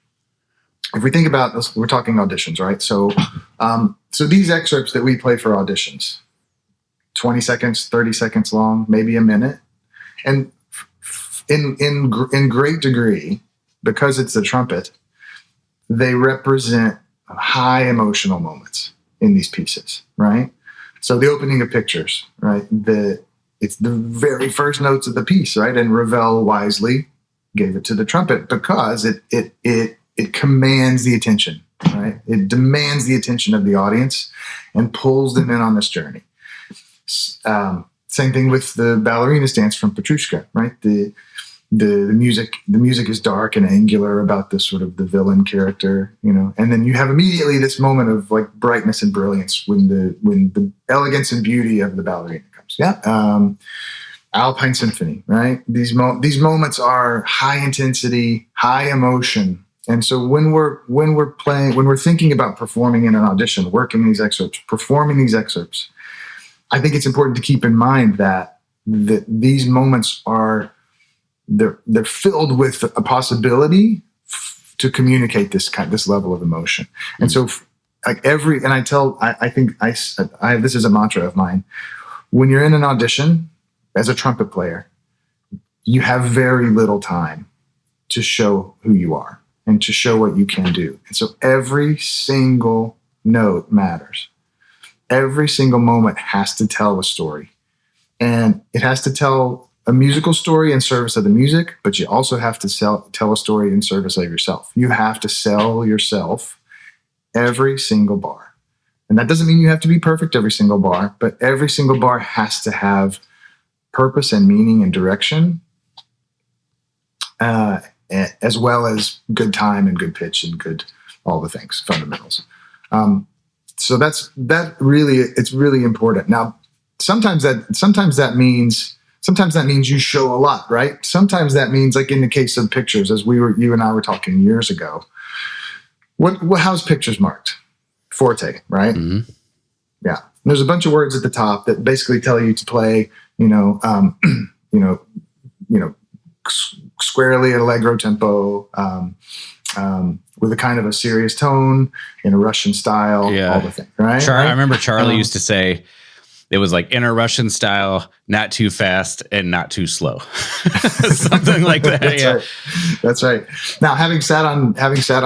If we think about this, we're talking auditions, right? So these excerpts that we play for auditions, 20 seconds, 30 seconds long, maybe a minute. And in great degree, because it's the trumpet, they represent high emotional moments in these pieces, right? So the opening of pictures, right? It's the very first notes of the piece, right? And Ravel wisely gave it to the trumpet because it commands the attention, right? It demands the attention of the audience and pulls them in on this journey. Same thing with the ballerina stance from Petrushka, right? The music is dark and angular about this sort of the villain character, and then you have immediately this moment of like brightness and brilliance when the elegance and beauty of the ballerina comes. Yeah. Alpine Symphony, right? These moments are high intensity, high emotion. And so when we're thinking about performing in an audition, working these excerpts, performing these excerpts, I think it's important to keep in mind that these moments they're filled with a possibility to communicate this level of emotion. And so like I think this is a mantra of mine. When you're in an audition as a trumpet player, you have very little time to show who you are and to show what you can do. And so every single note matters. Every single moment has to tell a story. And it has to tell a musical story in service of the music, but you also have to tell a story in service of yourself. You have to sell yourself every single bar. And that doesn't mean you have to be perfect every single bar, but every single bar has to have purpose and meaning and direction, as well as good time and good pitch and good all the things, fundamentals. So it's really important. Now, sometimes that means you show a lot, right? Sometimes that means, like in the case of pictures, as you and I were talking years ago, how's pictures marked? Forte, right? Mm-hmm. Yeah. There's a bunch of words at the top that basically tell you to play, squarely at allegro tempo, with a kind of a serious tone in a Russian style, all the things, right? I remember Charlie used to say it was like in a Russian style, not too fast and not too slow. Something like that. That's right. Now, having sat on sat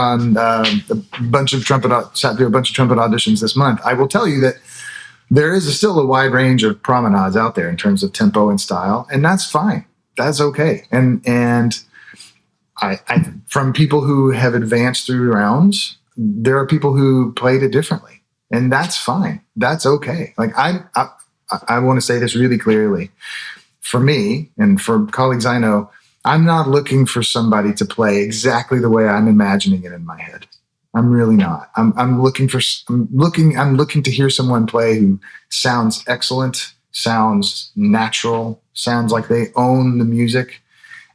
through a bunch of trumpet auditions this month, I will tell you that there is still a wide range of promenades out there in terms of tempo and style, and that's fine. That's okay. And I from people who have advanced through rounds, there are people who played it differently, and that's fine. That's okay. Like I want to say this really clearly. For me and for colleagues I know, I'm not looking for somebody to play exactly the way I'm imagining it in my head. I'm really not. I'm looking to hear someone play who sounds excellent, sounds natural, sounds like they own the music,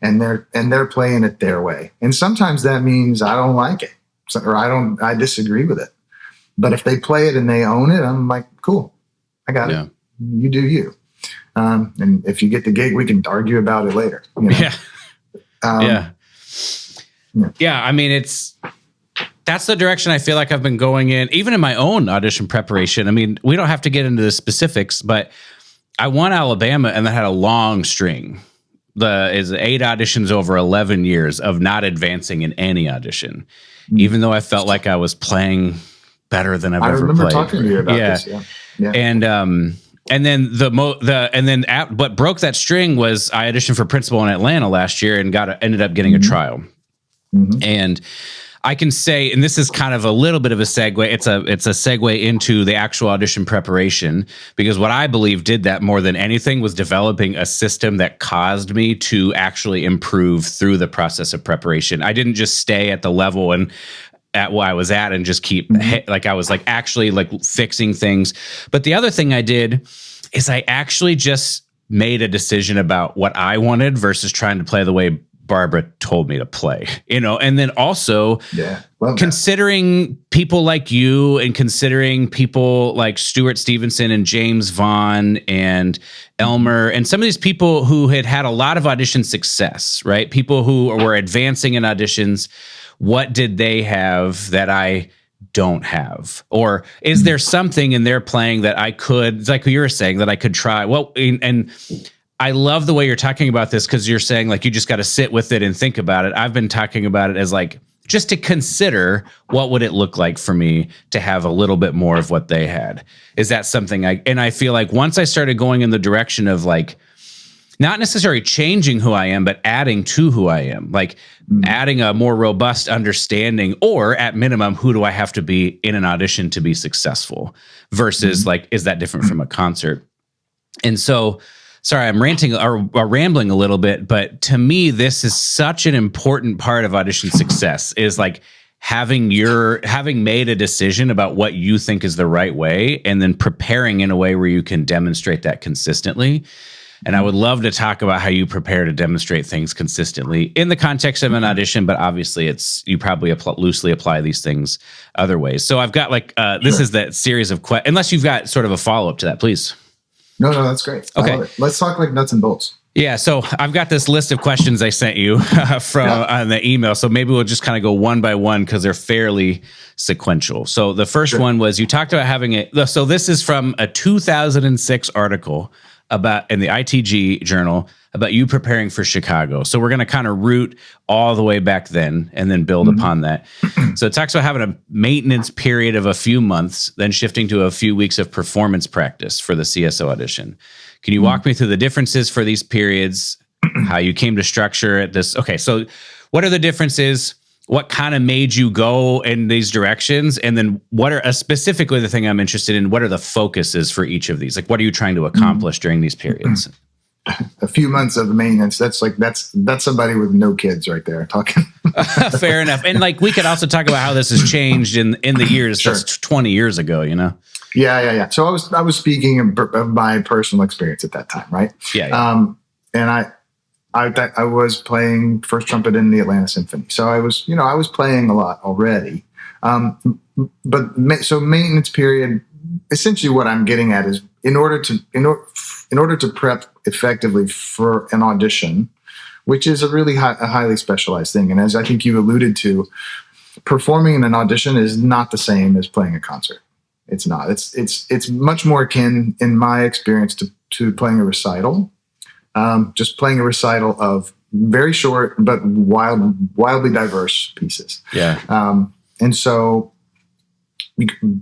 and they're playing it their way. And sometimes that means I don't like it, or I disagree with it. But if they play it and they own it, I'm like, cool, I got it. You do you. And if you get the gig, we can argue about it later. You know? Yeah. I mean, that's the direction I feel like I've been going in, even in my own audition preparation. I mean, we don't have to get into the specifics, but I won Alabama and then had a long string. Is 8 auditions over 11 years of not advancing in any audition, even though I felt like I was playing better than I've ever played. I remember talking to you about this. Yeah. And then what broke that string was I auditioned for principal in Atlanta last year and ended up getting a trial. And I can say, and this is kind of a little bit of a segue. It's a segue into the actual audition preparation, because what I believe did that more than anything was developing a system that caused me to actually improve through the process of preparation. I didn't just stay at the level and at what I was at and just keep like I was like actually like fixing things. But the other thing I did is I actually just made a decision about what I wanted versus trying to play the way Barbara told me to play, and then also considering people like you and considering people like Stuart Stevenson and James Vaughn and Elmer and some of these people who had a lot of audition success, right? People who were advancing in auditions. What did they have that I don't have? Or is there something in their playing that I could, like you were saying, that I could try? Well, and I love the way you're talking about this, because you're saying like you just got to sit with it and think about it. I've been talking about it as like just to consider what would it look like for me to have a little bit more of what they had. Is that something I feel like once I started going in the direction of like not necessarily changing who I am, but adding to who I am, like adding a more robust understanding, or at minimum, who do I have to be in an audition to be successful versus like, is that different from a concert? And so, sorry, I'm ranting or rambling a little bit, but to me, this is such an important part of audition success, is like having made a decision about what you think is the right way and then preparing in a way where you can demonstrate that consistently. And I would love to talk about how you prepare to demonstrate things consistently in the context of an audition, but obviously you probably loosely apply these things other ways. So I've got like, this is that series of questions, unless you've got sort of a follow-up to that, please. No, that's great. Okay. Let's talk like nuts and bolts. Yeah. So I've got this list of questions I sent you on the email. So maybe we'll just kind of go one by one because they're fairly sequential. So the first one was, you talked about having so this is from a 2006 article in the ITG journal about you preparing for Chicago. So we're going to kind of root all the way back then and then build upon that. So it talks about having a maintenance period of a few months, then shifting to a few weeks of performance practice for the CSO audition. Can you walk me through the differences for these periods, how you came to structure it? Okay, so what are the differences? What kind of made you go in these directions? And then what are specifically the thing I'm interested in? What are the focuses for each of these? Like, what are you trying to accomplish during these periods? A few months of maintenance. That's somebody with no kids right there talking. Fair enough. And like, we could also talk about how this has changed in the years. Sure. That's 20 years ago, Yeah. So I was speaking of my personal experience at that time. Right. Yeah. And I was playing first trumpet in the Atlanta Symphony. So I was playing a lot already. So maintenance period, essentially what I'm getting at is in order to prep effectively for an audition, which is a really a highly specialized thing. And as I think you alluded to, performing in an audition is not the same as playing a concert. It's not. It's much more akin, in my experience, to playing a recital. Just playing a recital of very short but wildly diverse pieces. Yeah. And so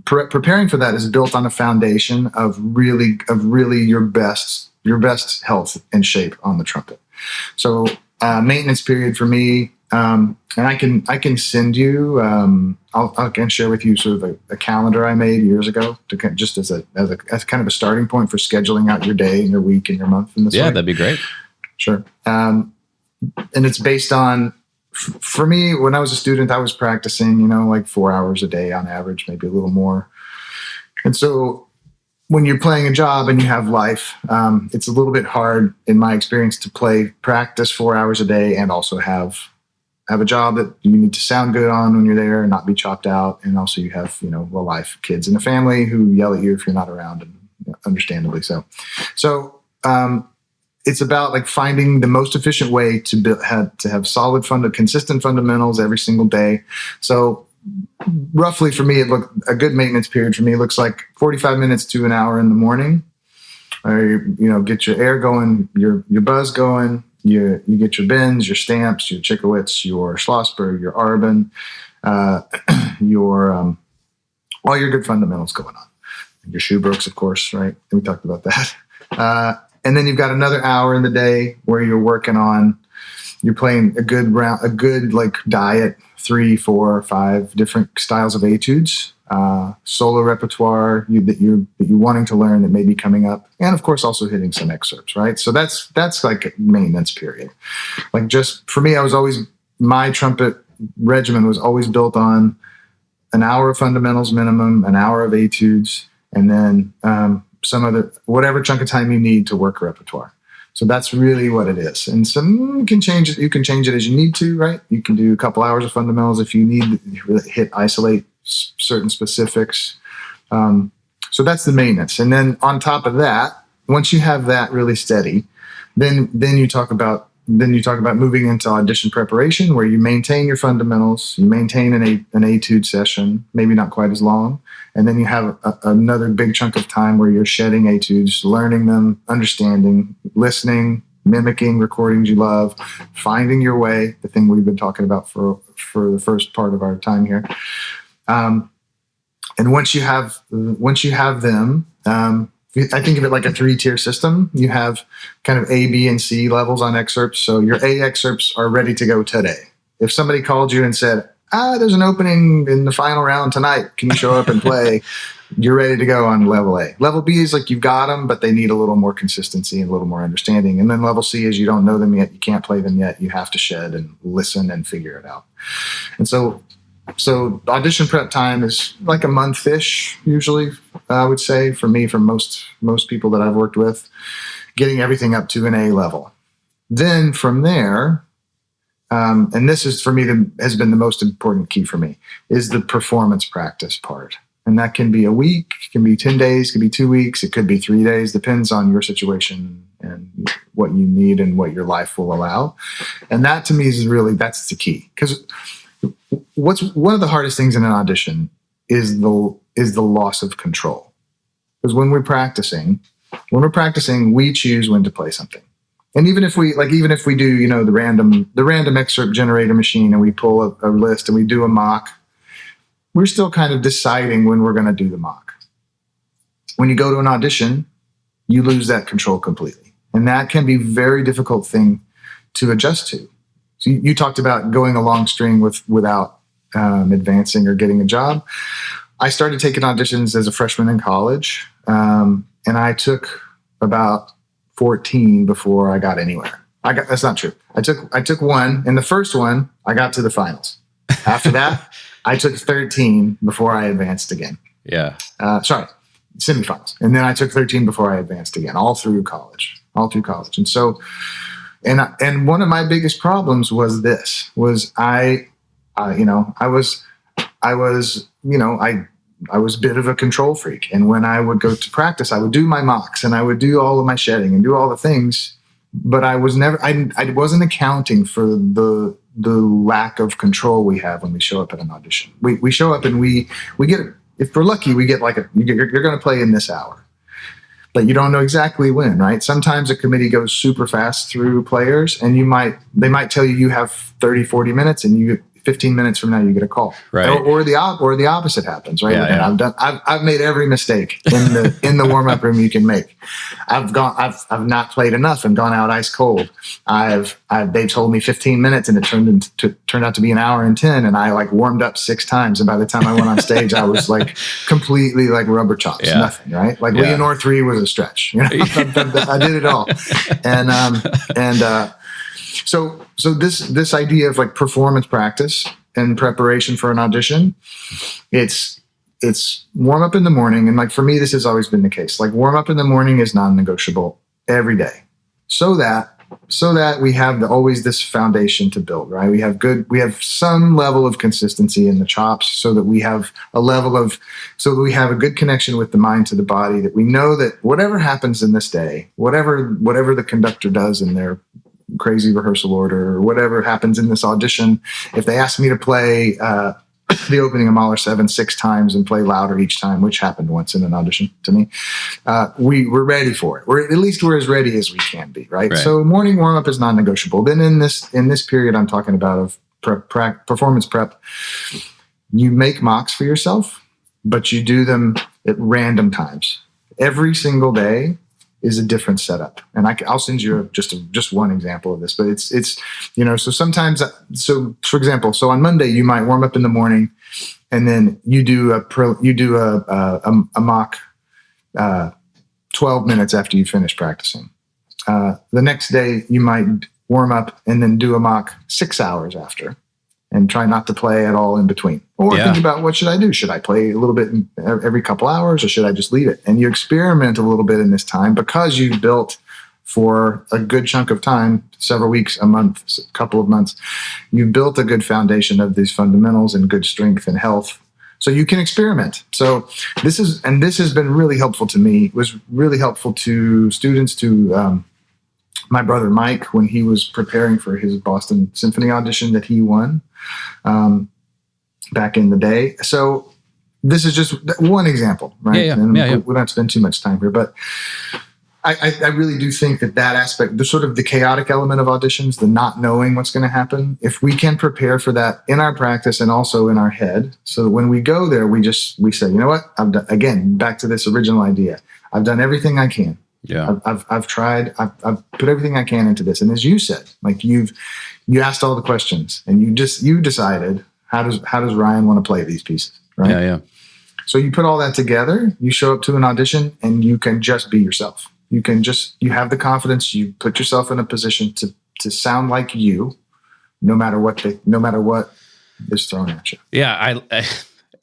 preparing for that is built on a foundation of really your best health and shape on the trumpet. So maintenance period for me, and I can send you. I can share with you sort of a calendar I made years ago just as kind of a starting point for scheduling out your day and your week and your month in this way. That'd be great. Sure. And it's based on, for me, when I was a student, I was practicing, like 4 hours a day on average, maybe a little more. And so when you're playing a job and you have life, it's a little bit hard, in my experience, to practice 4 hours a day and also have a job that you need to sound good on when you're there and not be chopped out. And also you have, a life, kids and a family who yell at you if you're not around, and understandably so. So, it's about like finding the most efficient way to have solid consistent fundamentals every single day. So roughly for me, a good maintenance period for me looks like 45 minutes to an hour in the morning. Get your air going, your buzz going. You get your bends, your stamps, your Chickowitz, your Schlossberg, your Arbin, all your good fundamentals going on. Your Schubergs, of course, right? We talked about that. And then you've got another hour in the day where you're playing a good like diet, 3, 4, 5 different styles of etudes, solo repertoire that you're wanting to learn that may be coming up, and of course also hitting some excerpts, right? So that's like a maintenance period. Like, just for me, my trumpet regimen was always built on an hour of fundamentals minimum, an hour of etudes, and then some other, whatever chunk of time you need to work repertoire. So that's really what it is. And so you can change it as you need to, right? You can do a couple hours of fundamentals if you need to isolate certain specifics. So that's the maintenance. And then on top of that, once you have that really steady, then you talk about moving into audition preparation, where you maintain your fundamentals, you maintain an etude session, maybe not quite as long, and then you have another big chunk of time where you're shedding etudes, learning them, understanding, listening, mimicking recordings you love, finding your way, the thing we've been talking about for the first part of our time here. And once you have them, I think of it like a 3-tier system. You have kind of A, B, and C levels on excerpts. So your A excerpts are ready to go today. If somebody called you and said, there's an opening in the final round tonight, can you show up and play? You're ready to go on level A. Level B is like you've got them, but they need a little more consistency and a little more understanding. And then level C is you don't know them yet, you can't play them yet, you have to shed and listen and figure it out. And so audition prep time is like a month-ish, usually, I would say, for me, for most people that I've worked with, getting everything up to an A level. Then from there, and this is for me has been the most important key for me, is the performance practice part. And that can be a week, it can be 10 days, it could be 2 weeks, it could be 3 days, depends on your situation and what you need and what your life will allow. And that to me that's the key. Because what's one of the hardest things in an audition is the loss of control. Because when we're practicing, we choose when to play something. And even if we do, the random excerpt generator machine, and we pull a list and we do a mock, we're still kind of deciding when we're going to do the mock. When you go to an audition, you lose that control completely. And that can be a very difficult thing to adjust to. So you talked about going a long string without advancing or getting a job. I started taking auditions as a freshman in college, and I took about 14 before I got anywhere. That's not true. I took one, and the first one I got to the finals. After that, I took 13 before I advanced again. Yeah. Semifinals, and then I took 13 before I advanced again, all through college. And so. And one of my biggest problems was I was a bit of a control freak. And when I would go to practice, I would do my mocks and I would do all of my shedding and do all the things. but I wasn't accounting for the lack of control we have when we show up at an audition. We show up and we get, if we're lucky, we get you're going to play in this hour, but you don't know exactly when, right? Sometimes a committee goes super fast through players, and they might tell you have 30, 40 minutes, and 15 minutes from now you get a call, right? Or the opposite happens, right? Yeah. I've made every mistake in the warm up room you can make. I've not played enough and gone out ice cold. They told me 15 minutes and it turned out to be an hour and 10, and I warmed up 6 times, and by the time I went on stage I was completely rubber chops, nothing, right? Leonore 3 was a stretch, I did it all, and So this idea of performance practice and preparation for an audition, it's warm up in the morning. And for me, this has always been the case. Warm up in the morning is non-negotiable every day, so that we have always this foundation to build, right? We have some level of consistency in the chops, so that we have a good connection with the mind to the body, that we know that whatever happens in this day, whatever the conductor does in their crazy rehearsal order, or whatever happens in this audition, if they ask me to play the opening of Mahler 7 6 times and play louder each time, which happened once in an audition to me, we're ready for it. We're as ready as we can be, right? So morning warm up is non-negotiable. Then in this period I'm talking about of performance prep, you make mocks for yourself, but you do them at random times. Every single day is a different setup, and I'll send you just one example of this. But it's so sometimes, for example, on Monday you might warm up in the morning, and then you do a mock 12 minutes after you finish practicing. The next day you might warm up and then do a mock 6 hours after, and try not to play at all in between. Or think about, what should I do? Should I play a little bit every couple hours, or should I just leave it? And you experiment a little bit in this time, because you've built for a good chunk of time, several weeks, a month, a couple of months, you've built a good foundation of these fundamentals and good strength and health, so you can experiment. So this has been really helpful to me. It was really helpful to students, to my brother Mike, when he was preparing for his Boston Symphony audition that he won back in the day. So this is just one example, right? We don't have to spend too much time here, but I really do think that aspect, the sort of the chaotic element of auditions, the not knowing what's going to happen, if we can prepare for that in our practice and also in our head, so that when we go there, we say, you know what, I've done, again, back to this original idea, I've done everything I can. Yeah, I've tried. I've put everything I can into this. And as you said, you asked all the questions, and you decided, how does Ryan want to play these pieces, right? Yeah. So you put all that together. You show up to an audition, and you can just be yourself. You have the confidence. You put yourself in a position to sound like you, no matter what is thrown at you. Yeah,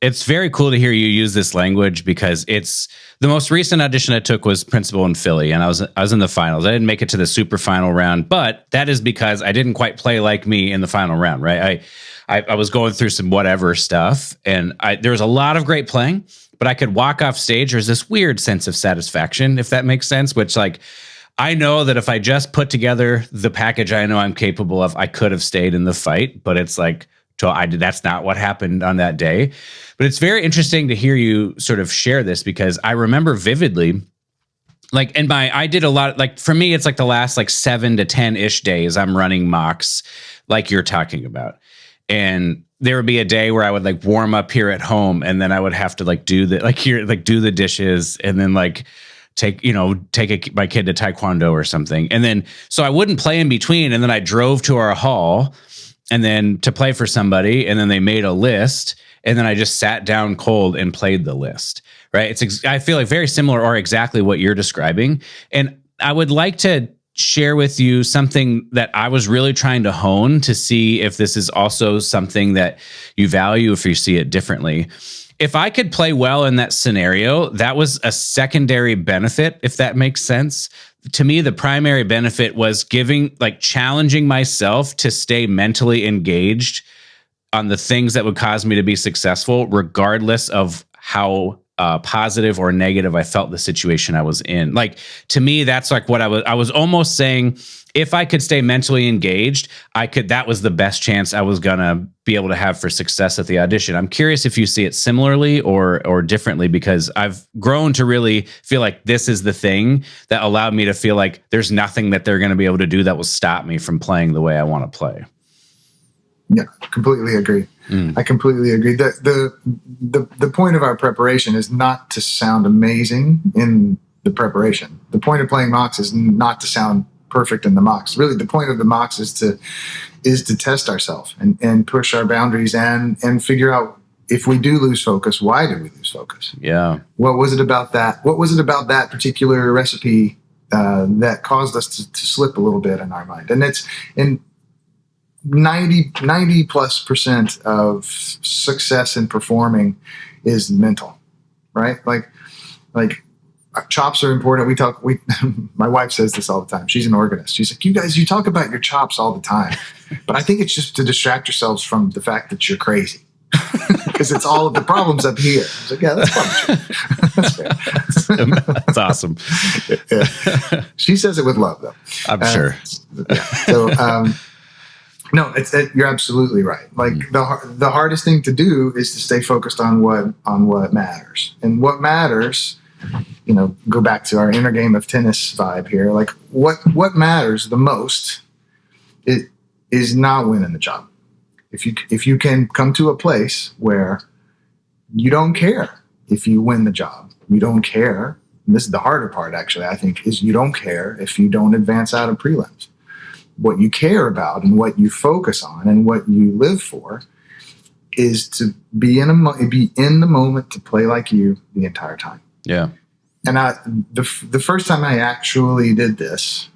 it's very cool to hear you use this language, because it's the most recent audition I took was Principal in Philly, and I was in the finals. I didn't make it to the super final round, but that is because I didn't quite play like me in the final round, right? I was going through some whatever stuff, and there was a lot of great playing, but I could walk off stage. There's this weird sense of satisfaction, if that makes sense, which I know that if I just put together the package I know I'm capable of, I could have stayed in the fight, but it's that's not what happened on that day. But it's very interesting to hear you sort of share this, because I remember vividly, I did a lot, for me, it's the last 7 to 10-ish days I'm running mocks like you're talking about. And there would be a day where I would warm up here at home, and then I would have to do the dishes, and then take my kid to Taekwondo or something. And then, so I wouldn't play in between. And then I drove to our hall, and then to play for somebody, and then they made a list, and then I just sat down cold and played the list, right? I feel very similar, or exactly what you're describing. And I would like to share with you something that I was really trying to hone to see if this is also something that you value, if you see it differently. If I could play well in that scenario, that was a secondary benefit, if that makes sense. To me, the primary benefit was challenging myself to stay mentally engaged on the things that would cause me to be successful, regardless of how positive or negative I felt the situation I was in. Like, to me, that's like what I was almost saying, if I could stay mentally engaged, that was the best chance I was going to be able to have for success at the audition. I'm curious if you see it similarly or differently, because I've grown to really feel like this is the thing that allowed me to feel like there's nothing that they're going to be able to do that will stop me from playing the way I want to play. Yeah, completely agree. I completely agree. The point of our preparation is not to sound amazing in the preparation. The point of playing mocks is not to sound perfect in the mocks. Really, the point of the mocks is to test ourselves and push our boundaries and figure out, if we do lose focus, why did we lose focus? Yeah. What was it about that? What was it about that particular recipe that caused us to slip a little bit in our mind? And it's in 90+% of success in performing is mental, right? Like chops are important. My wife says this all the time. She's an organist. She's like, you talk about your chops all the time, but I think it's just to distract yourselves from the fact that you're crazy. Because it's all of the problems up here. I was like, yeah, that's probably true. That's fair. That's awesome. Yeah. She says it with love, though. I'm sure. Yeah. So, no, you're absolutely right. Like the hardest thing to do is to stay focused on what matters. And what matters, go back to our inner game of tennis vibe here. Like what matters the most, it is not winning the job. If you can come to a place where you don't care if you win the job, you don't care. And this is the harder part, actually, I think, is you don't care if you don't advance out of prelims. What you care about and what you focus on and what you live for is to be in the moment, to play like you the entire time. Yeah. And the first time I actually did this,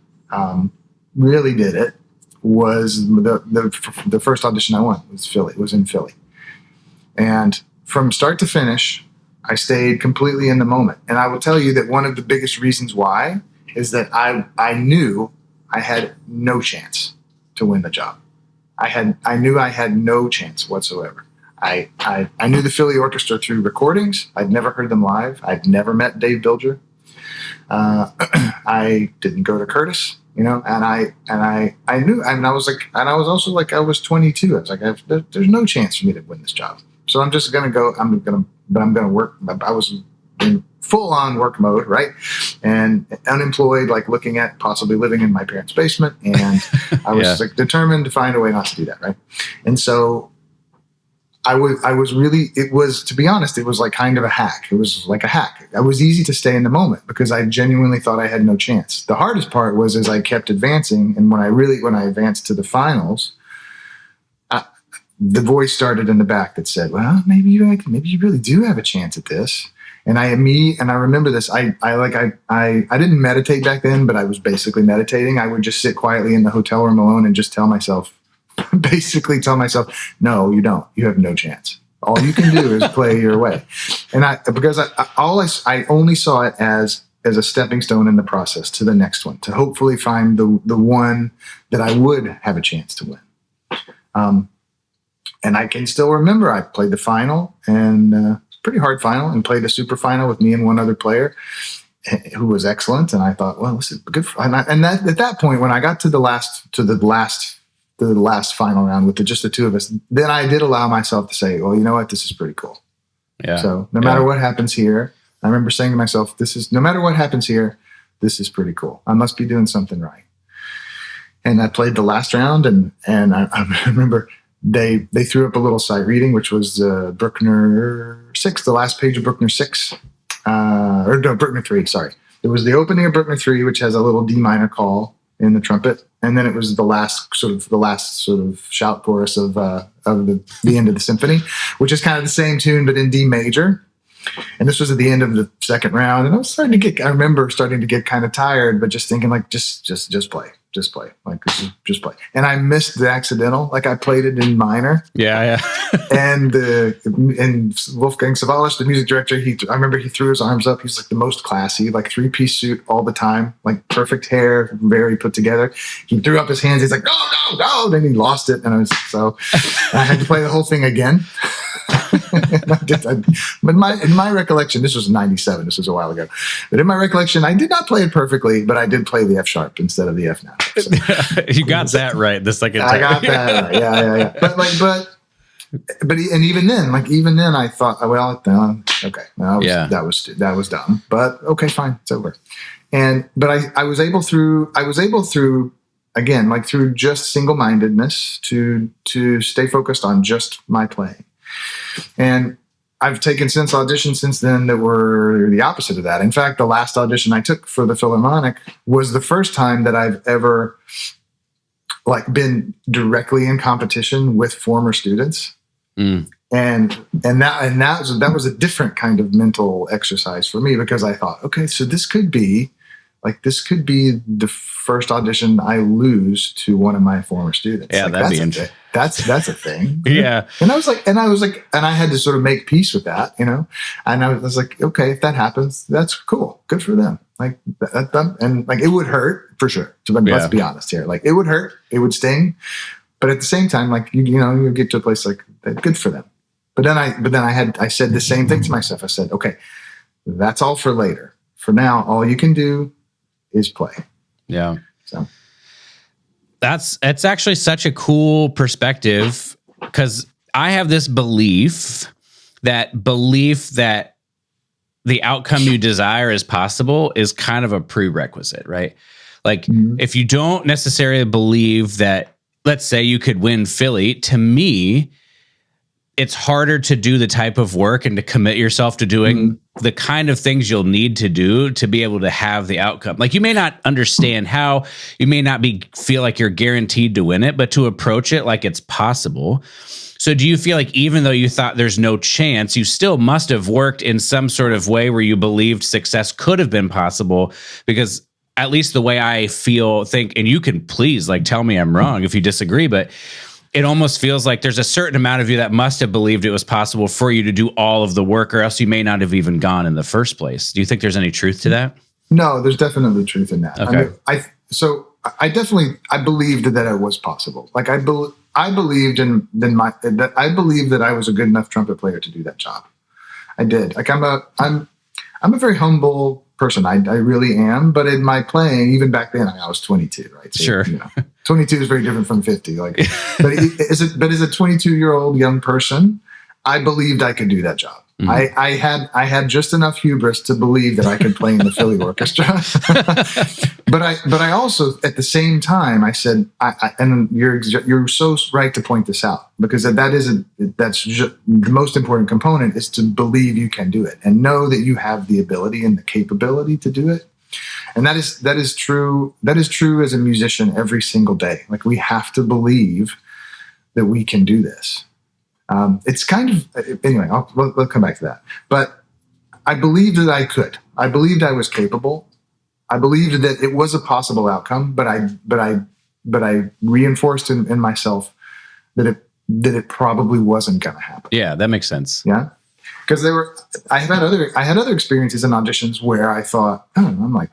really did it, was the first audition I won was Philly. It was in Philly. And from start to finish, I stayed completely in the moment. And I will tell you that one of the biggest reasons why is that I knew I had no chance to win the job. I knew I had no chance whatsoever. I knew the Philly Orchestra through recordings. I'd never heard them live. I'd never met Dave Bilger. I didn't go to Curtis, and I knew, and I was also like, I was 22. I was like, there's no chance for me to win this job. So I'm just going to go, I'm going to work. I was in full on work mode, right? And unemployed, like looking at possibly living in my parents' basement. And I was like determined to find a way not to do that. Right. And so I was really, to be honest, it was like kind of a hack. It was like a hack. It was easy to stay in the moment because I genuinely thought I had no chance. The hardest part was as I kept advancing. And when I advanced to the finals, the voice started in the back that said, well, maybe you really do have a chance at this. And I remember this. I didn't meditate back then, but I was basically meditating. I would just sit quietly in the hotel room alone and just tell myself, no, you don't. You have no chance. All you can do is play your way. And I only saw it as a stepping stone in the process to the next one, to hopefully find the one that I would have a chance to win. And I can still remember I played the final, and pretty hard final, and played a super final with me and one other player who was excellent. And I thought, well, this is good. At that point, when I got to the last final round with just the two of us, then I did allow myself to say, well, you know what, this is pretty cool. Yeah. So no matter what happens here, I remember saying to myself, no matter what happens here, this is pretty cool. I must be doing something right. And I played the last round, and I remember they threw up a little sight reading, which was Bruckner 6, the last page of Bruckner 6. Bruckner 3, sorry. It was the opening of Bruckner 3, which has a little D minor call in the trumpet. And then it was the last sort of shout chorus of the end of the symphony, which is kind of the same tune, but in D major. And this was at the end of the second round. And I remember starting to get kind of tired, but just thinking like, just play. Just play. Like, just play. And I missed the accidental. Like, I played it in minor. Yeah. And Wolfgang Savalas, the music director, I remember he threw his arms up. He's like the most classy, like 3-piece suit all the time, like perfect hair, very put together. He threw up his hands. He's like, no. Then he lost it. And I had to play the whole thing again. But in my recollection, this was 97. This was a while ago. But in my recollection, I did not play it perfectly, but I did play the F sharp instead of the F natural. So. You got that right the second time. I got that right. Yeah. But even then, I thought, well, okay, that was dumb. But okay, fine, it's over. But I was able through again, like through just single-mindedness to stay focused on just my playing. And I've taken auditions since then that were the opposite of that. In fact, the last audition I took for the Philharmonic was the first time that I've ever been directly in competition with former students. And that was a different kind of mental exercise for me, because I thought, okay, so this could be the first audition I lose to one of my former students. Yeah, that'd be interesting. That's a thing. Yeah. And I had to sort of make peace with that, And I was like, okay, if that happens, that's cool. Good for them. It would hurt for sure. Let's be honest here. It would hurt. It would sting. But at the same time, you get to a place like that, good for them. But then I said the same thing to myself. I said, okay, that's all for later. For now, all you can do is play. Yeah. So it's actually such a cool perspective, because I have this belief that the outcome you desire is possible is kind of a prerequisite, right? If you don't necessarily believe that, let's say you could win Philly, to me, it's harder to do the type of work and to commit yourself to doing the kind of things you'll need to do to be able to have the outcome. You may not understand how, you may not feel like you're guaranteed to win it, but to approach it like it's possible. So do you feel like think you thought there's no chance, you still must have worked in some sort of way where you believed success could have been possible? Because at least the way I think, and you can please tell me I'm wrong if you disagree, but it almost feels like there's a certain amount of you that must have believed it was possible for you to do all of the work, or else you may not have even gone in the first place. Do you think there's any truth to that? No, there's definitely truth in that. Okay. I believed that it was possible. I believed I believed that I was a good enough trumpet player to do that job. I did. I'm a very humble person. I really am. But in my playing, even back then, I was 22, right? So, sure. 22 is very different from 50. But as a 22-year-old young person, I believed I could do that job. Mm-hmm. I had just enough hubris to believe that I could play in the Philly Orchestra. but I also, at the same time, I said, and you're so right to point this out, because that's just the most important component, is to believe you can do it and know that you have the ability and the capability to do it. And that is true. That is true as a musician every single day. We have to believe that we can do this. It's kind of, anyway, we'll come back to that. But I believed that I could. I believed I was capable. I believed that it was a possible outcome, but I reinforced in myself that it probably wasn't going to happen. Yeah, that makes sense. Yeah. Because I had other experiences in auditions where I thought, I'm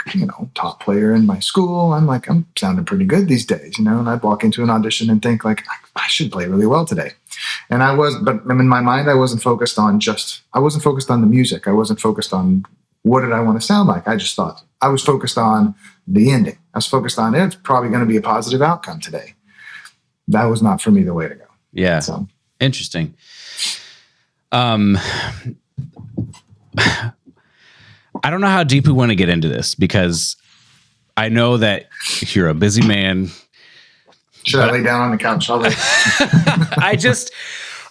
top player in my school. I'm sounding pretty good these days, and I'd walk into an audition and think I should play really well today. And but in my mind, I wasn't focused on the music. I wasn't focused on what did I want to sound like. I just thought I was focused on the ending. I was focused on it's probably going to be a positive outcome today. That was not for me the way to go. Yeah. So interesting. I don't know how deep we want to get into this, because I know that you're a busy man. Should I lay down on the couch?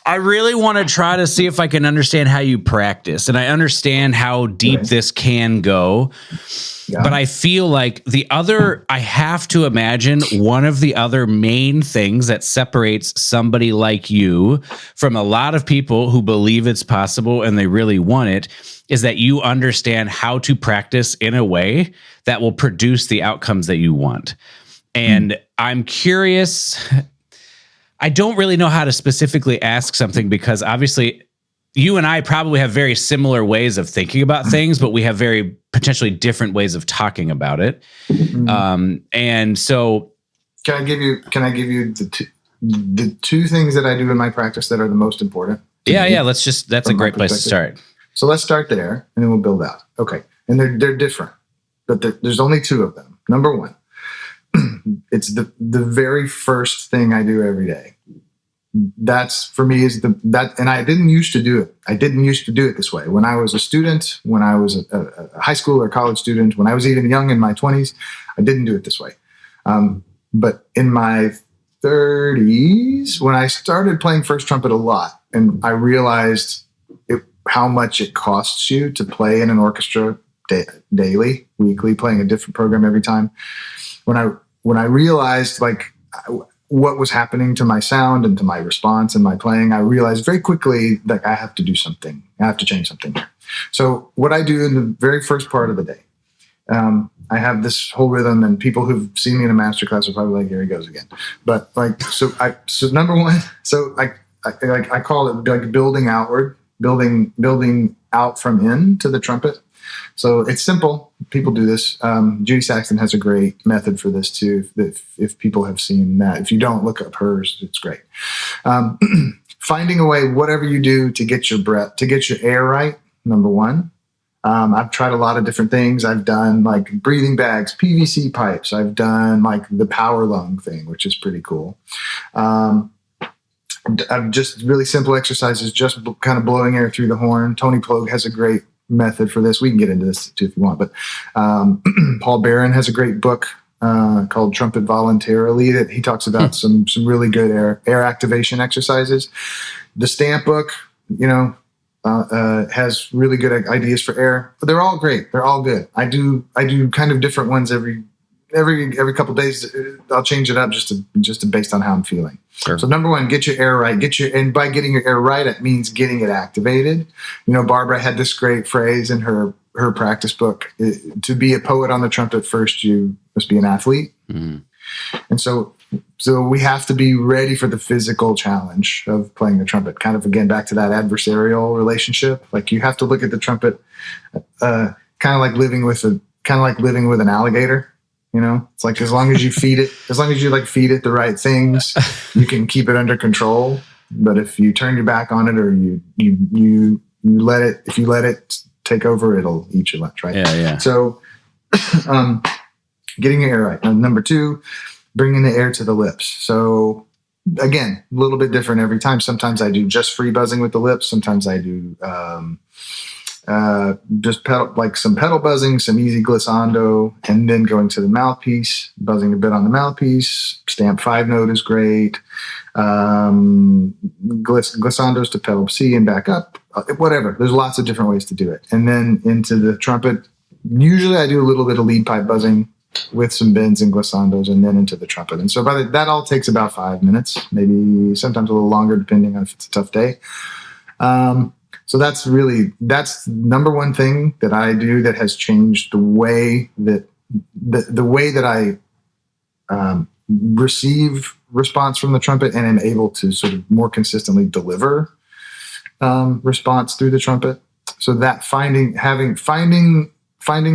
I really want to try to see if I can understand how you practice, and I understand how deep this can go. Yeah. But I feel like I have to imagine one of the other main things that separates somebody like you from a lot of people who believe it's possible and they really want it is that you understand how to practice in a way that will produce the outcomes that you want. And I'm curious, I don't really know how to specifically ask something, because obviously you and I probably have very similar ways of thinking about things, but we have very potentially different ways of talking about it. And so can I give you the two things that I do in my practice that are the most important? Yeah. That's a great place to start. So let's start there, and then we'll build out. Okay. And they're different, but there's only two of them. Number one, it's the very first thing I do every day. That's for me and I didn't used to do it. I didn't used to do it this way. When I was a student, when I was a high school or college student, when I was even young in my 20s, I didn't do it this way. But in my 30s, when I started playing first trumpet a lot, and I realized how much it costs you to play in an orchestra daily, weekly, playing a different program every time. When I realized what was happening to my sound and to my response and my playing, I realized very quickly that I have to do something. I have to change something here. So what I do in the very first part of the day, I have this whole rhythm, and people who've seen me in a masterclass are probably like, here he goes again. But so number one, I call it like building outward, building out from in to the trumpet. So it's simple. People do this. Judy Saxton has a great method for this too. If people have seen that, if you don't, look up hers. It's great. Finding a way, whatever you do, to get your breath, to get your air right. Number one. I've tried a lot of different things. I've done like breathing bags, PVC pipes. I've done like the power lung thing, which is pretty cool. I've just really simple exercises, just kind of blowing air through the horn. Tony Plogue has a great method for this. We can get into this too if you want, but Paul Barron has a great book called Trumpet Voluntarily that he talks about some really good air activation exercises. The Stamp book, has really good ideas for air. But they're all great. They're all good. I do kind of different ones every couple of days. I'll change it up just based on how I'm feeling. Sure. So number one, get your air right. And by getting your air right, it means getting it activated. Barbara had this great phrase in her practice book: to be a poet on the trumpet, first you must be an athlete. Mm-hmm. And so we have to be ready for the physical challenge of playing the trumpet. Kind of, again, back to that adversarial relationship. Like, you have to look at the trumpet, kind of like living with an alligator. It's like, as long as you feed it the right things, you can keep it under control. But if you turn your back on it, or you let it take over, it'll eat your lunch, right? Yeah. So, getting your air right. Now, number two, bringing the air to the lips. So again, a little bit different every time. Sometimes I do just free buzzing with the lips. Sometimes I do just some pedal buzzing, some easy glissando, and then going to the mouthpiece, buzzing a bit on the mouthpiece. Stamp 5-note is great. Glissandos to pedal C and back up. Whatever. There's lots of different ways to do it. And then into the trumpet, usually I do a little bit of lead pipe buzzing with some bends and glissandos, and then into the trumpet. And so that all takes about 5 minutes, maybe sometimes a little longer, depending on if it's a tough day. So that's number one thing that I do that has changed the way that I receive response from the trumpet, and am able to sort of more consistently deliver response through the trumpet. So that finding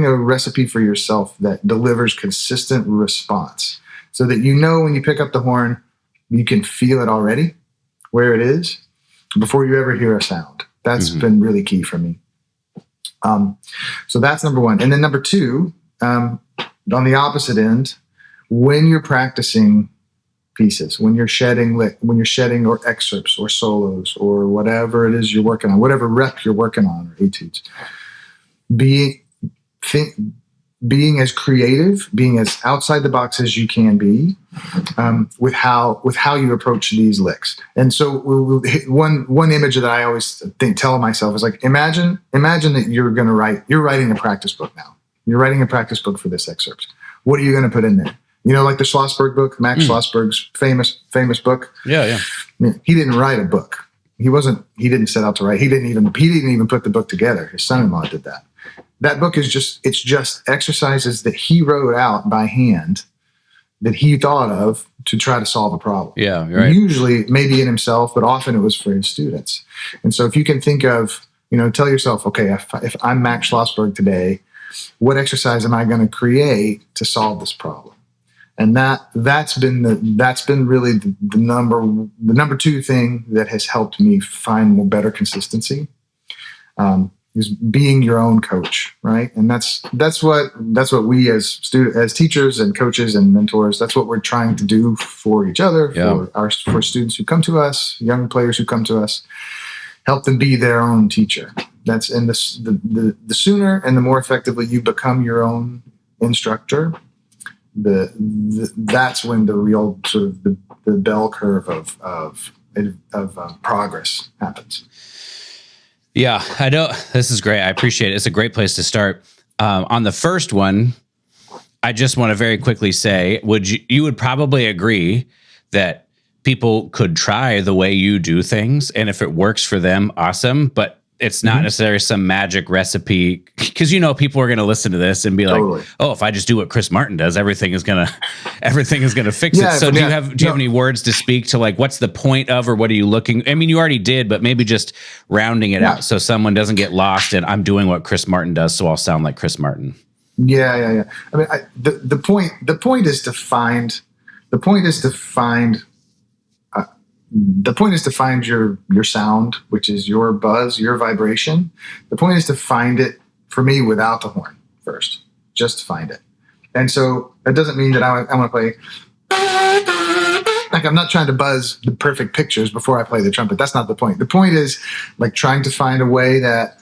a recipe for yourself that delivers consistent response, so that when you pick up the horn, you can feel it already where it is before you ever hear a sound. That's been really key for me. So that's number one. And then number two, on the opposite end, when you're practicing pieces, when you're shedding or excerpts or solos or whatever it is you're working on, whatever rep you're working on, or etudes, being as creative, being as outside the box as you can be, with how you approach these licks. And so one image that I always tell myself is like, imagine that you're writing a practice book now. You're writing a practice book for this excerpt. What are you going to put in there? Like the Schlossberg book, Max Schlossberg's famous book. Yeah. He didn't write a book. He didn't set out to write. He didn't even put the book together. His son-in-law did that. That book is just exercises that he wrote out by hand, that he thought of to try to solve a problem. Yeah, right. Usually maybe in himself, but often it was for his students. And so if you can think of, tell yourself, okay, if I'm Max Schlossberg today, what exercise am I going to create to solve this problem? And that's been really the number two thing that has helped me find better consistency. Is being your own coach, right? And that's what we as teachers and coaches and mentors, that's what we're trying to do for each other, for students who come to us, young players who come to us, help them be their own teacher. That's the sooner and the more effectively you become your own instructor, that's when the real sort of the bell curve of progress happens. Yeah, I know. This is great. I appreciate it. It's a great place to start. On the first one, I just want to very quickly say, you would probably agree that people could try the way you do things, and if it works for them, awesome. But it's not necessarily some magic recipe, because people are going to listen to this and be like, "Oh, if I just do what Chris Martin does, everything is gonna fix it." So do you have any words to speak to, like, what's the point of, or what are you looking? I mean, you already did, but maybe just rounding it out so someone doesn't get lost in, I'm doing what Chris Martin does, so I'll sound like Chris Martin. Yeah. I mean, the point is to find your sound, which is your buzz, your vibration. The point is to find it, for me, without the horn first. Just find it. And so that doesn't mean that I want to play, like, I'm not trying to buzz the perfect pictures before I play the trumpet. That's not the point. The point is, like, trying to find a way that,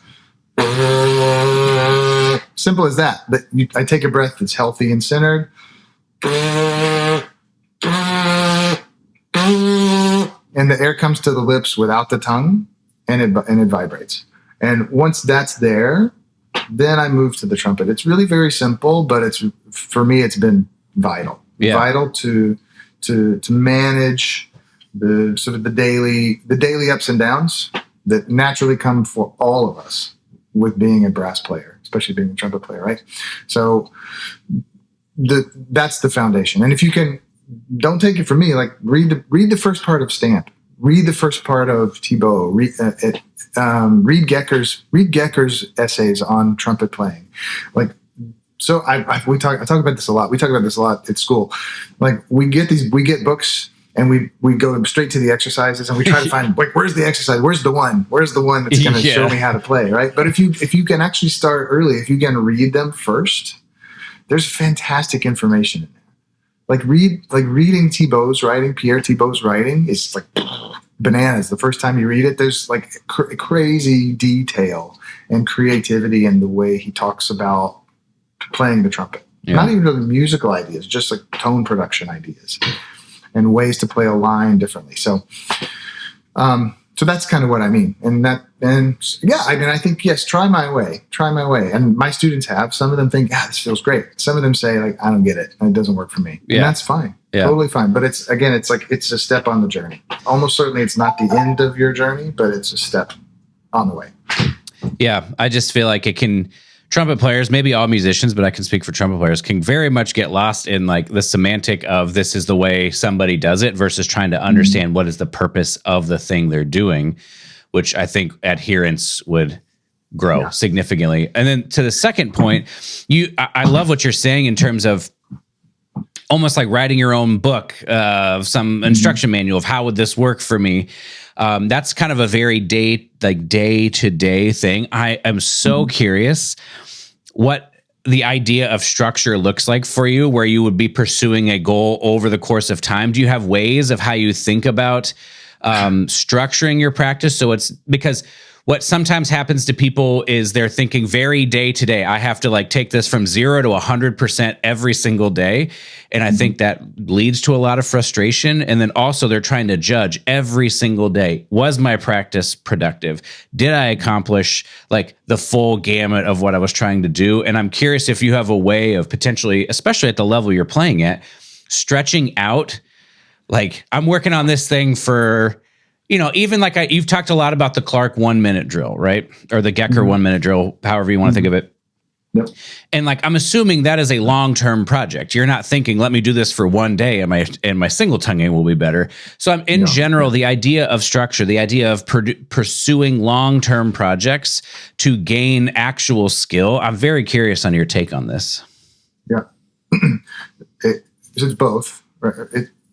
simple as that, I take a breath that's healthy and centered. And the air comes to the lips without the tongue, and it vibrates. And once that's there, then I move to the trumpet. It's really very simple, but for me, it's been vital. Yeah. Vital to manage the sort of the daily ups and downs that naturally come for all of us with being a brass player, especially being a trumpet player, right? So that's the foundation. And if you can, don't take it from me. Like, read the first part of Stamp. Read the first part of Thibaut. Read Gecker's essays on trumpet playing. Like, so I talk about this a lot. We talk about this a lot at school. Like, we get books and we go straight to the exercises and we try to find, like, where's the exercise? Where's the one that's going to show me how to play, right? But if you can actually start early, if you can read them first, there's fantastic information in there. Like, reading Pierre Thibaut's writing is like bananas. The first time you read it, there's like crazy detail and creativity in the way he talks about playing the trumpet. Yeah. Not even really musical ideas, just like tone production ideas and ways to play a line differently. So that's kind of what I mean. I think, yes, try my way. And my students have. Some of them think, this feels great. Some of them say, like, I don't get it, and it doesn't work for me. Yeah. And that's fine. Yeah. Totally fine. But it's a step on the journey. Almost certainly it's not the end of your journey, but it's a step on the way. Yeah. I just feel like trumpet players, maybe all musicians, but I can speak for trumpet players, can very much get lost in, like, the semantic of this is the way somebody does it versus trying to understand what is the purpose of the thing they're doing, which I think adherence would grow significantly. And then to the second point, I love what you're saying in terms of almost like writing your own book of some instruction manual of how would this work for me. That's kind of a very day-to-day thing. I am so curious what the idea of structure looks like for you, where you would be pursuing a goal over the course of time. Do you have ways of how you think about structuring your practice? So it's because what sometimes happens to people is they're thinking very day to day. I have to, like, take this from 0 to 100% every single day. And I think that leads to a lot of frustration. And then also they're trying to judge every single day. Was my practice productive? Did I accomplish, like, the full gamut of what I was trying to do? And I'm curious if you have a way of potentially, especially at the level you're playing at, stretching out, like, I'm working on this thing for, even like you've talked a lot about the Clark 1 minute drill, right? Or the Gecker 1 minute drill, however you want to think of it. Yep. And, like, I'm assuming that is a long-term project. You're not thinking, let me do this for one day and my single tonguing will be better. So in general, the idea of structure, the idea of pursuing long-term projects to gain actual skill. I'm very curious on your take on this. Yeah. it's both.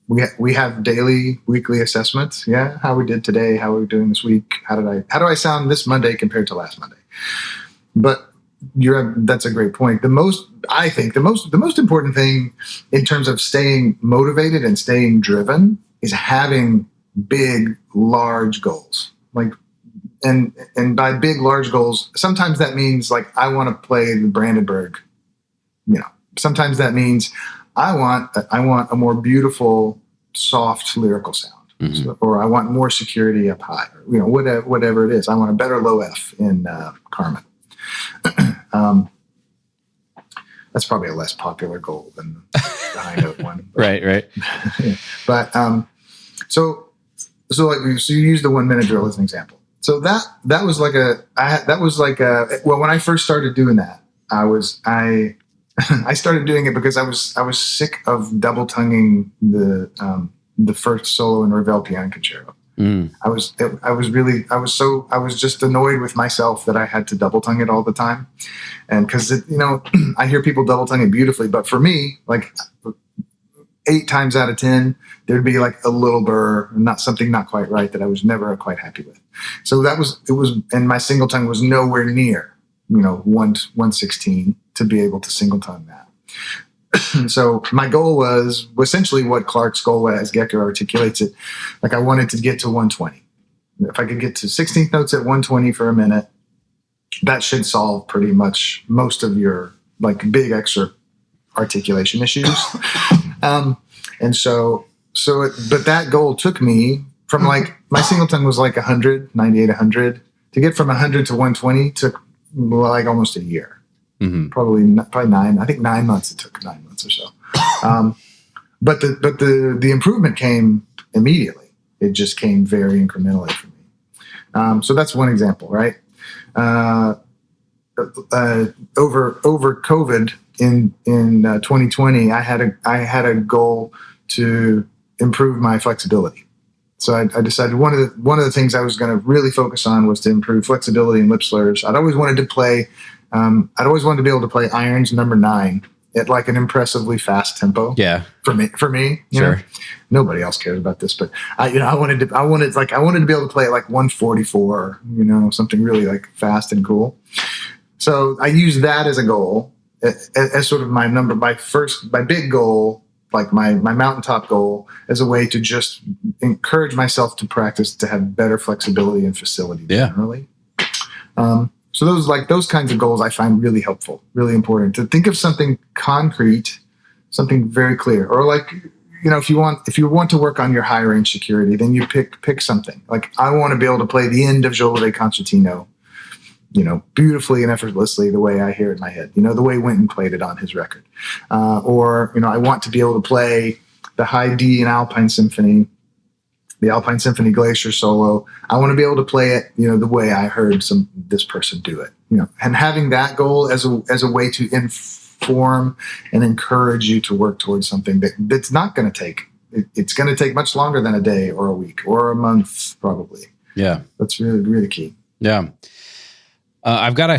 We have daily, weekly assessments. Yeah, how we did today, how we doing this week, how do I sound this Monday compared to last Monday? But that's a great point. The most important thing in terms of staying motivated and staying driven is having big, large goals. Like, and by big, large goals, sometimes that means like I want to play the Brandenburg. Sometimes that means I want a more beautiful, soft lyrical sound, or I want more security up high, or, whatever it is. I want a better low F in Carmen. That's probably a less popular goal than the high note one. Right. But so you use the 1 minute drill as an example. So that was like when I first started doing that, I started doing it because I was sick of double tonguing the first solo in Ravel Piano Concerto. I was just annoyed with myself that I had to double tongue it all the time, and because I hear people double tongue it beautifully, but for me, like 8 times out of 10, there'd be like a little burr, not quite right that I was never quite happy with. So and my single tongue was nowhere near 1/16 to be able to single tongue that. So my goal was essentially what Clark's goal was, as Gecker articulates it. Like I wanted to get to 120. If I could get to 16th notes at 120 for a minute, that should solve pretty much most of your like big excerpt articulation issues. But that goal took me from like my single tongue was like 100, 98, 100 to get from 100 to 120 took like almost a year. Probably 9. I think 9 months. It took 9 months or so. But the improvement came immediately. It just came very incrementally for me. So that's one example, right? Over COVID in 2020, I had a goal to improve my flexibility. So I decided one of the things I was going to really focus on was to improve flexibility in lip slurs. I'd always wanted to be able to play irons number 9 at like an impressively fast tempo. Yeah. For me, sure. Nobody else cares about this, but I wanted to be able to play at like 144, something really like fast and cool. So I used that as a goal, as sort of my big goal, like my mountaintop goal, as a way to just encourage myself to practice to have better flexibility and facility generally. So those kinds of goals I find really helpful, really important to think of something concrete, something very clear, or like, if you want to work on your high range security, then you pick something like I want to be able to play the end of Jolivet Concertino, beautifully and effortlessly the way I hear it in my head, the way Wynton played it on his record. Or I want to be able to play the high D in Alpine Symphony, the Alpine Symphony Glacier solo. I want to be able to play it, the way I heard this person do it, and having that goal as a way to inform and encourage you to work towards something that's not going to take, it's going to take much longer than a day or a week or a month, probably. Yeah. That's really, really key. Yeah. I've got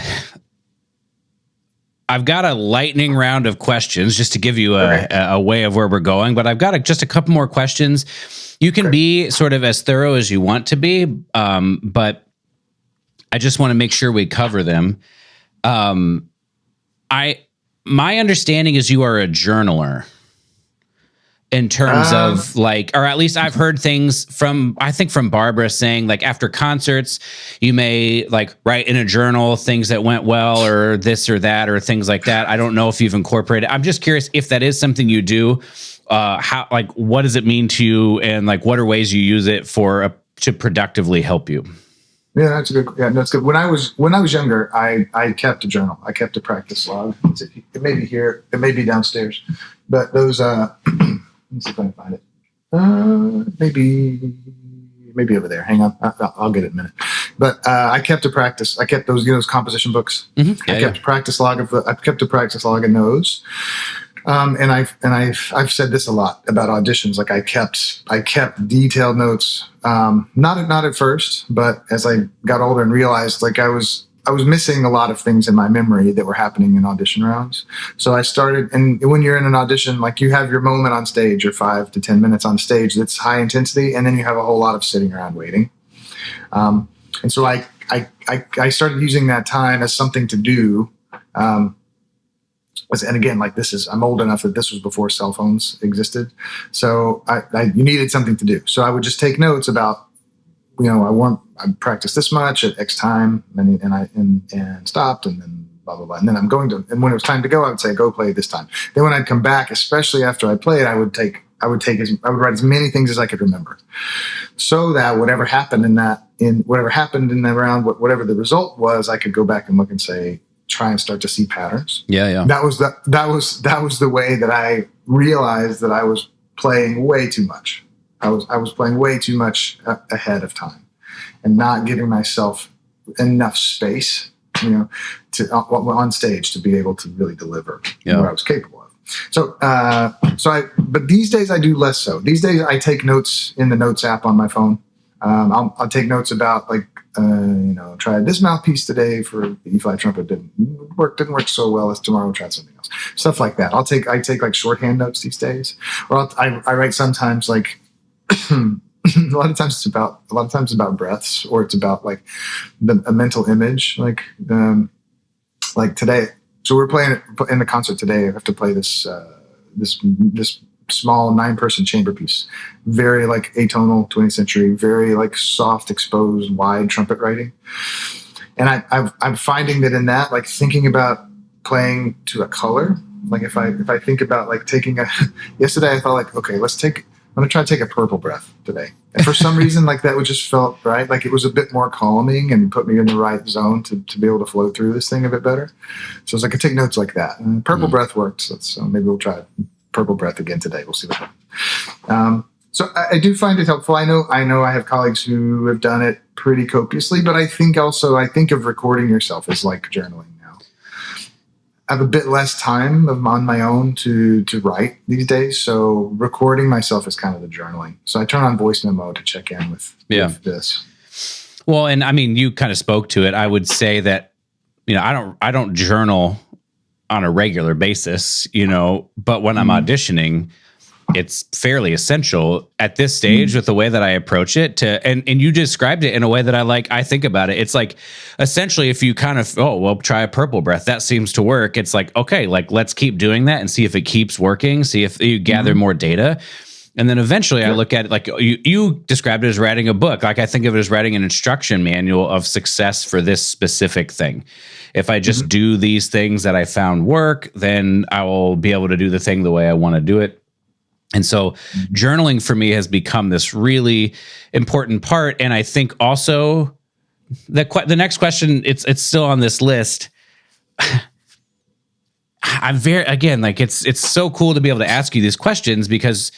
a lightning round of questions just to give you a way of where we're going, but I've got just a couple more questions. You can be sort of as thorough as you want to be, but I just want to make sure we cover them. My understanding is you are a journaler in terms of like, or at least I've heard things from Barbara saying like after concerts, you may like write in a journal things that went well or this or that or things like that. I don't know if you've incorporated. I'm just curious if that is something you do. How, like, what does it mean to you, and like, what are ways you use it to productively help you? Yeah, that's good. Yeah, that's good. When I was younger, I kept a journal. I kept a practice log. It may be here. It may be downstairs. But those. Let's see if I can find it. Maybe over there. Hang on. I'll get it in a minute. But I kept a practice. I kept those composition books. Mm-hmm. I kept a practice log of those. And I've said this a lot about auditions. Like I kept detailed notes. Not at first, but as I got older and realized, like I was was missing a lot of things in my memory that were happening in audition rounds. So I started, and when you're in an audition, like you have your moment on stage, or 5 to 10 minutes on stage that's high intensity, and then you have a whole lot of sitting around waiting. And so I started using that time as something to do. And again, like I'm old enough that this was before cell phones existed. So you needed something to do. So I would just take notes about, I practiced this much at X time, and stopped, and then blah, blah, blah. And then and when it was time to go, I would say, go play this time. Then when I'd come back, especially after I played, I would write as many things as I could remember, so that whatever happened in that round, whatever the result was, I could go back and look and say, try and start to see patterns. Yeah. That was the way that I realized that I was playing way too much. I was playing way too much ahead of time, and not giving myself enough space, on stage to be able to really deliver what I was capable of. But these days I do less so. These days I take notes in the Notes app on my phone. I'll take notes about, like, tried this mouthpiece today for the E-flat trumpet, didn't work so well. As tomorrow, we'll try something else. Stuff like that. I take like shorthand notes these days, or I write sometimes, like a lot of times it's about breaths, or it's about like a mental image, like today. So we're playing in the concert today. I have to play this small 9-person chamber piece, very like atonal 20th century, very like soft, exposed, wide trumpet writing. And I'm finding that in that, like, thinking about playing to a color, like if I think about like yesterday I thought, like, okay, I'm going to try to take a purple breath today. And for some reason, like, that just felt right. Like it was a bit more calming and put me in the right zone to be able to flow through this thing a bit better. So it's like I take notes like that, and purple breath worked. So maybe we'll try purple breath again today. We'll see what happens. So I do find it helpful. I know I have colleagues who have done it pretty copiously, but I think of recording yourself as like journaling now. I have a bit less time on my own to write these days, so recording myself is kind of the journaling. So I turn on voice memo to check in with this. Well, and I mean, you kind of spoke to it. I would say that, I don't journal on a regular basis, but when I'm auditioning, it's fairly essential at this stage with the way that I approach it and you described it in a way that I think about it. It's like, essentially, if you kind of, try a purple breath, that seems to work. It's like, okay, like, let's keep doing that and see if it keeps working, see if you gather more data. And then eventually I look at it like you described it as writing a book. Like, I think of it as writing an instruction manual of success for this specific thing. If I just do these things that I found work, then I will be able to do the thing the way I want to do it. And so journaling for me has become this really important part. And I think also the next question, it's still on this list. It's so cool to be able to ask you these questions because,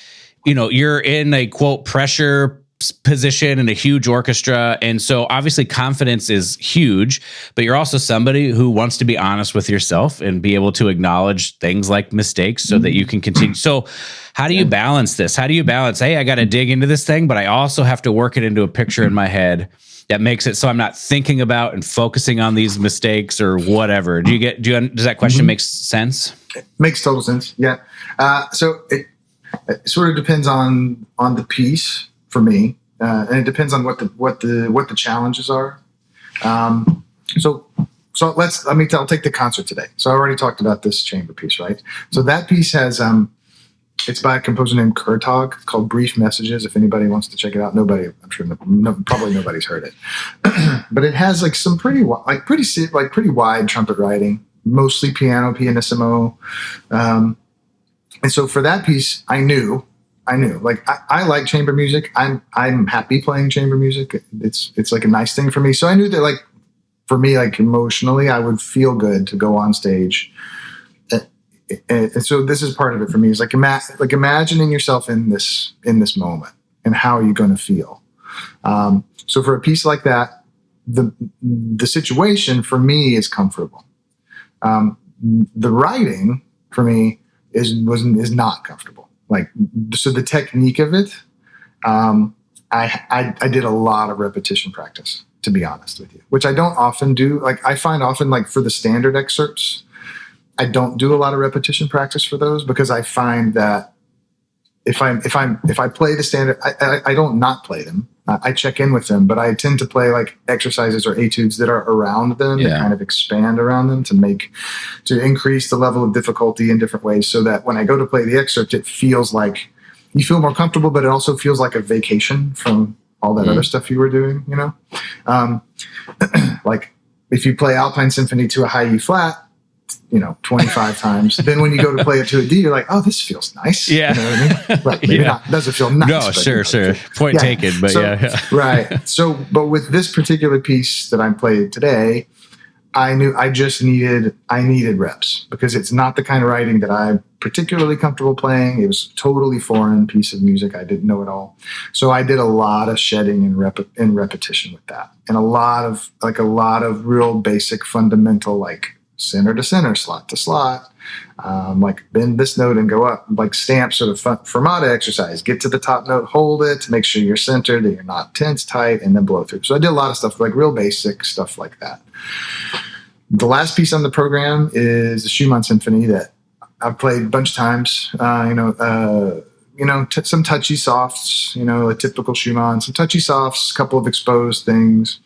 you're in a quote pressure position in a huge orchestra. And so obviously confidence is huge, but you're also somebody who wants to be honest with yourself and be able to acknowledge things like mistakes so that you can continue. So how do you balance this? How do you balance, hey, I got to dig into this thing, but I also have to work it into a picture in my head that makes it so I'm not thinking about and focusing on these mistakes or whatever. Does that question make sense? It makes total sense. Yeah. So it sort of depends on the piece for me, and it depends on what the challenges are. I'll take the concert today. So I already talked about this chamber piece, right? So that piece has it's by a composer named Kurtog. It's called Brief Messages. If anybody wants to check it out, probably nobody's heard it, but it has like some pretty wide trumpet writing, mostly pianissimo. And so for that piece, I knew, like, I like chamber music. I'm happy playing chamber music. It's like a nice thing for me. So I knew that, like, for me, like, emotionally, I would feel good to go on stage. And so this is part of it for me. Is like imagining yourself in this moment and how are you going to feel. So for a piece like that, the situation for me is comfortable. The writing for me is not comfortable. Like, so the technique of it, I did a lot of repetition practice. to be honest with you, which I don't often do. Like I find often like for the standard excerpts, I don't do a lot of repetition practice for those because I find that if I play the standard, I don't not play them. I check in with them, but I tend to play like exercises or etudes that are around them to kind of expand around them to increase the level of difficulty in different ways so that when I go to play the excerpt, it feels like you feel more comfortable, but it also feels like a vacation from all that other stuff you were doing, you know? Like if you play Alpine Symphony to a high E flat, 25 times. Then when you go to play it to a D, you're like, oh, this feels nice. Yeah. You know what I mean? Right. Maybe not. It doesn't feel nice. No, sure. Point taken, but Right. So, but with this particular piece that I'm playing today, I knew I needed reps because it's not the kind of writing that I'm particularly comfortable playing. It was a totally foreign piece of music. I didn't know it all. So I did a lot of shedding and repetition with that. And a lot of real basic fundamental, like center to center, slot to slot, like bend this note and go up, like stamp sort of fermata exercise. Get to the top note, hold it to make sure you're centered, that you're not tense tight, and then blow through. So I did a lot of stuff, like real basic stuff like that. The last piece on the program is the Schumann Symphony that I've played a bunch of times. Some touchy softs, a typical Schumann, some touchy softs, a couple of exposed things.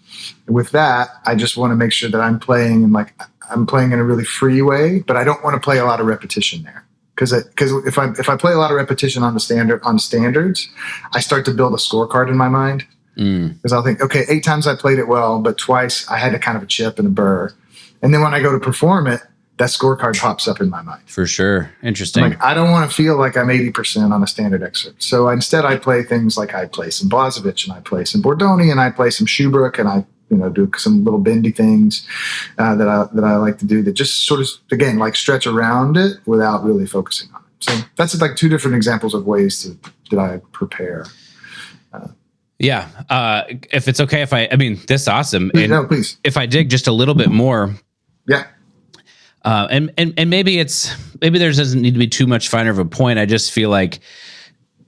With that, I just want to make sure that I'm playing in a really free way, but I don't want to play a lot of repetition there. Because if I play a lot of repetition on standards, I start to build a scorecard in my mind. Because I'll think, okay, 8 times I played it well, but twice I had a kind of a chip and a burr. And then when I go to perform it, that scorecard pops up in my mind. For sure. Interesting. Like, I don't want to feel like I'm 80% on a standard excerpt. So instead I play things like I play some Blažević and I play some Bordoni and I play some Schuberg and I do some little bendy things that I like to do that just sort of, again, like stretch around it without really focusing on it. So that's like 2 different examples of ways that I prepare. If it's okay, this is awesome. No, please. If I dig just a little bit more. Yeah. And maybe there doesn't need to be too much finer of a point. I just feel like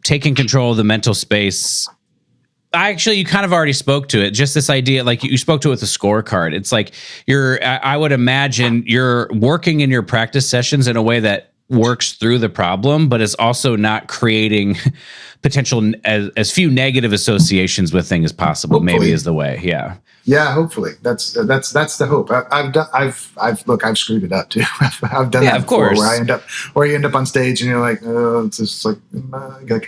taking control of the mental space. You kind of already spoke to it. Just this idea, like you spoke to it with a scorecard. It's like I would imagine you're working in your practice sessions in a way that works through the problem, but is also not creating potential as few negative associations with things as possible. Hopefully. Maybe is the way. Yeah. Yeah, hopefully that's the hope. I've screwed it up too. I've done that of before, course. where you end up on stage and you're like, oh, it's just like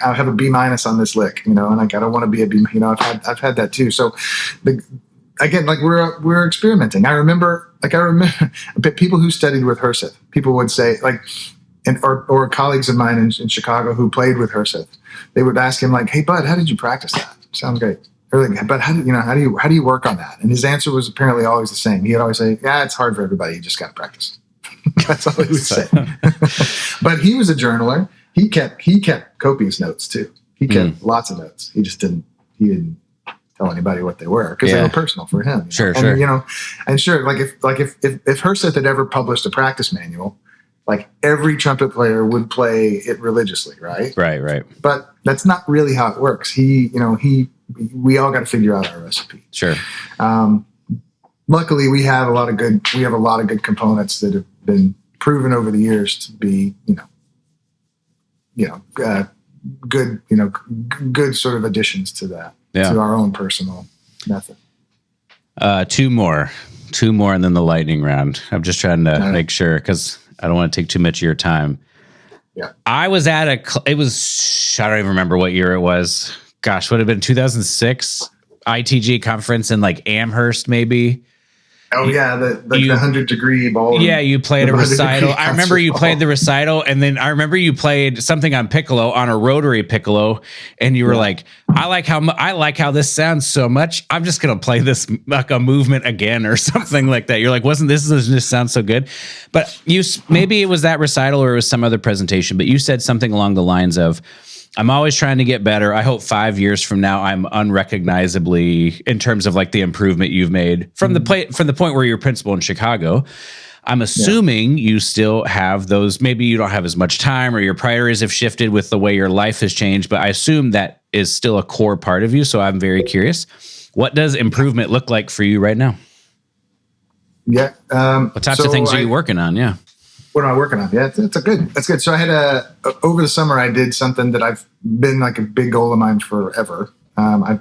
I have a B- on this lick, and like I don't want to be a B. I've had that too. So again, like we're experimenting. I remember people who studied with Herseth. People would say like, or colleagues of mine in Chicago who played with Herseth. They would ask him like, "Hey, bud, how did you practice that? Sounds great." But how do you work on that? And his answer was apparently always the same. He'd always say, "Yeah, it's hard for everybody. You just got to practice." That's all he would say. But he was a journaler. He kept copious notes too. He kept lots of notes. He didn't tell anybody what they were because they were personal for him. Sure. And sure, like if Herseth had ever published a practice manual, like every trumpet player would play it religiously, right? Right. But that's not really how it works. We all got to figure out our recipe. Sure. Luckily, we have a lot of good components that have been proven over the years to be, good sort of additions to that, to our own personal method. 2 more, and then the lightning round. I'm just trying to make sure because I don't want to take too much of your time. Yeah. I was at I don't even remember what year it was. Gosh, would have been 2006 ITG conference in like Amherst, maybe. Oh yeah, the 100-degree ball. Yeah, you played a recital. I remember you played the recital, and then I remember you played something on piccolo, on a rotary piccolo, and you were like, I like how this sounds so much. I'm just gonna play this like a movement again or something like that. You're like, doesn't this just sound so good? But maybe it was that recital or it was some other presentation, but you said something along the lines of, I'm always trying to get better. I hope 5 years from now, I'm unrecognizably in terms of like the improvement you've made from the point where you're principal in Chicago. I'm assuming you still have those. Maybe you don't have as much time or your priorities have shifted with the way your life has changed, but I assume that is still a core part of you. So I'm very curious. What does improvement look like for you right now? Yeah. What types of things are you working on? Yeah. What am I working on? Yeah, that's good. So I had over the summer, I did something that I've been like a big goal of mine forever. I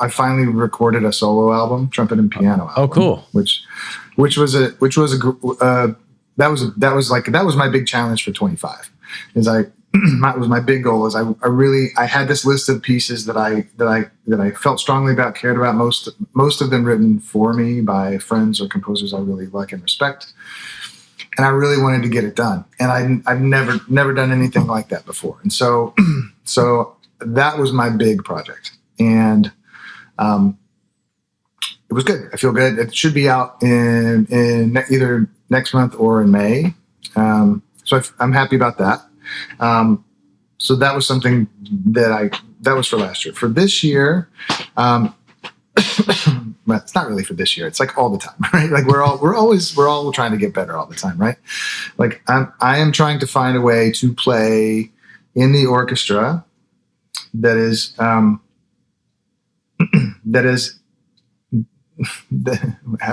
finally recorded a solo album, trumpet and piano album. Oh, cool. Which was that was my big challenge for 25. It was my big goal. Is I had this list of pieces that I felt strongly about, cared about, most of them written for me by friends or composers I really like and respect. And I really wanted to get it done. And I've never done anything like that before. And so that was my big project. And it was good. I feel good. It should be out in either next month or in May. So I'm happy about that. So that was something that was for last year. For this year, but it's not really for this year. It's like all the time, right? Like we're all trying to get better all the time, right? Like I am trying to find a way to play in the orchestra that is how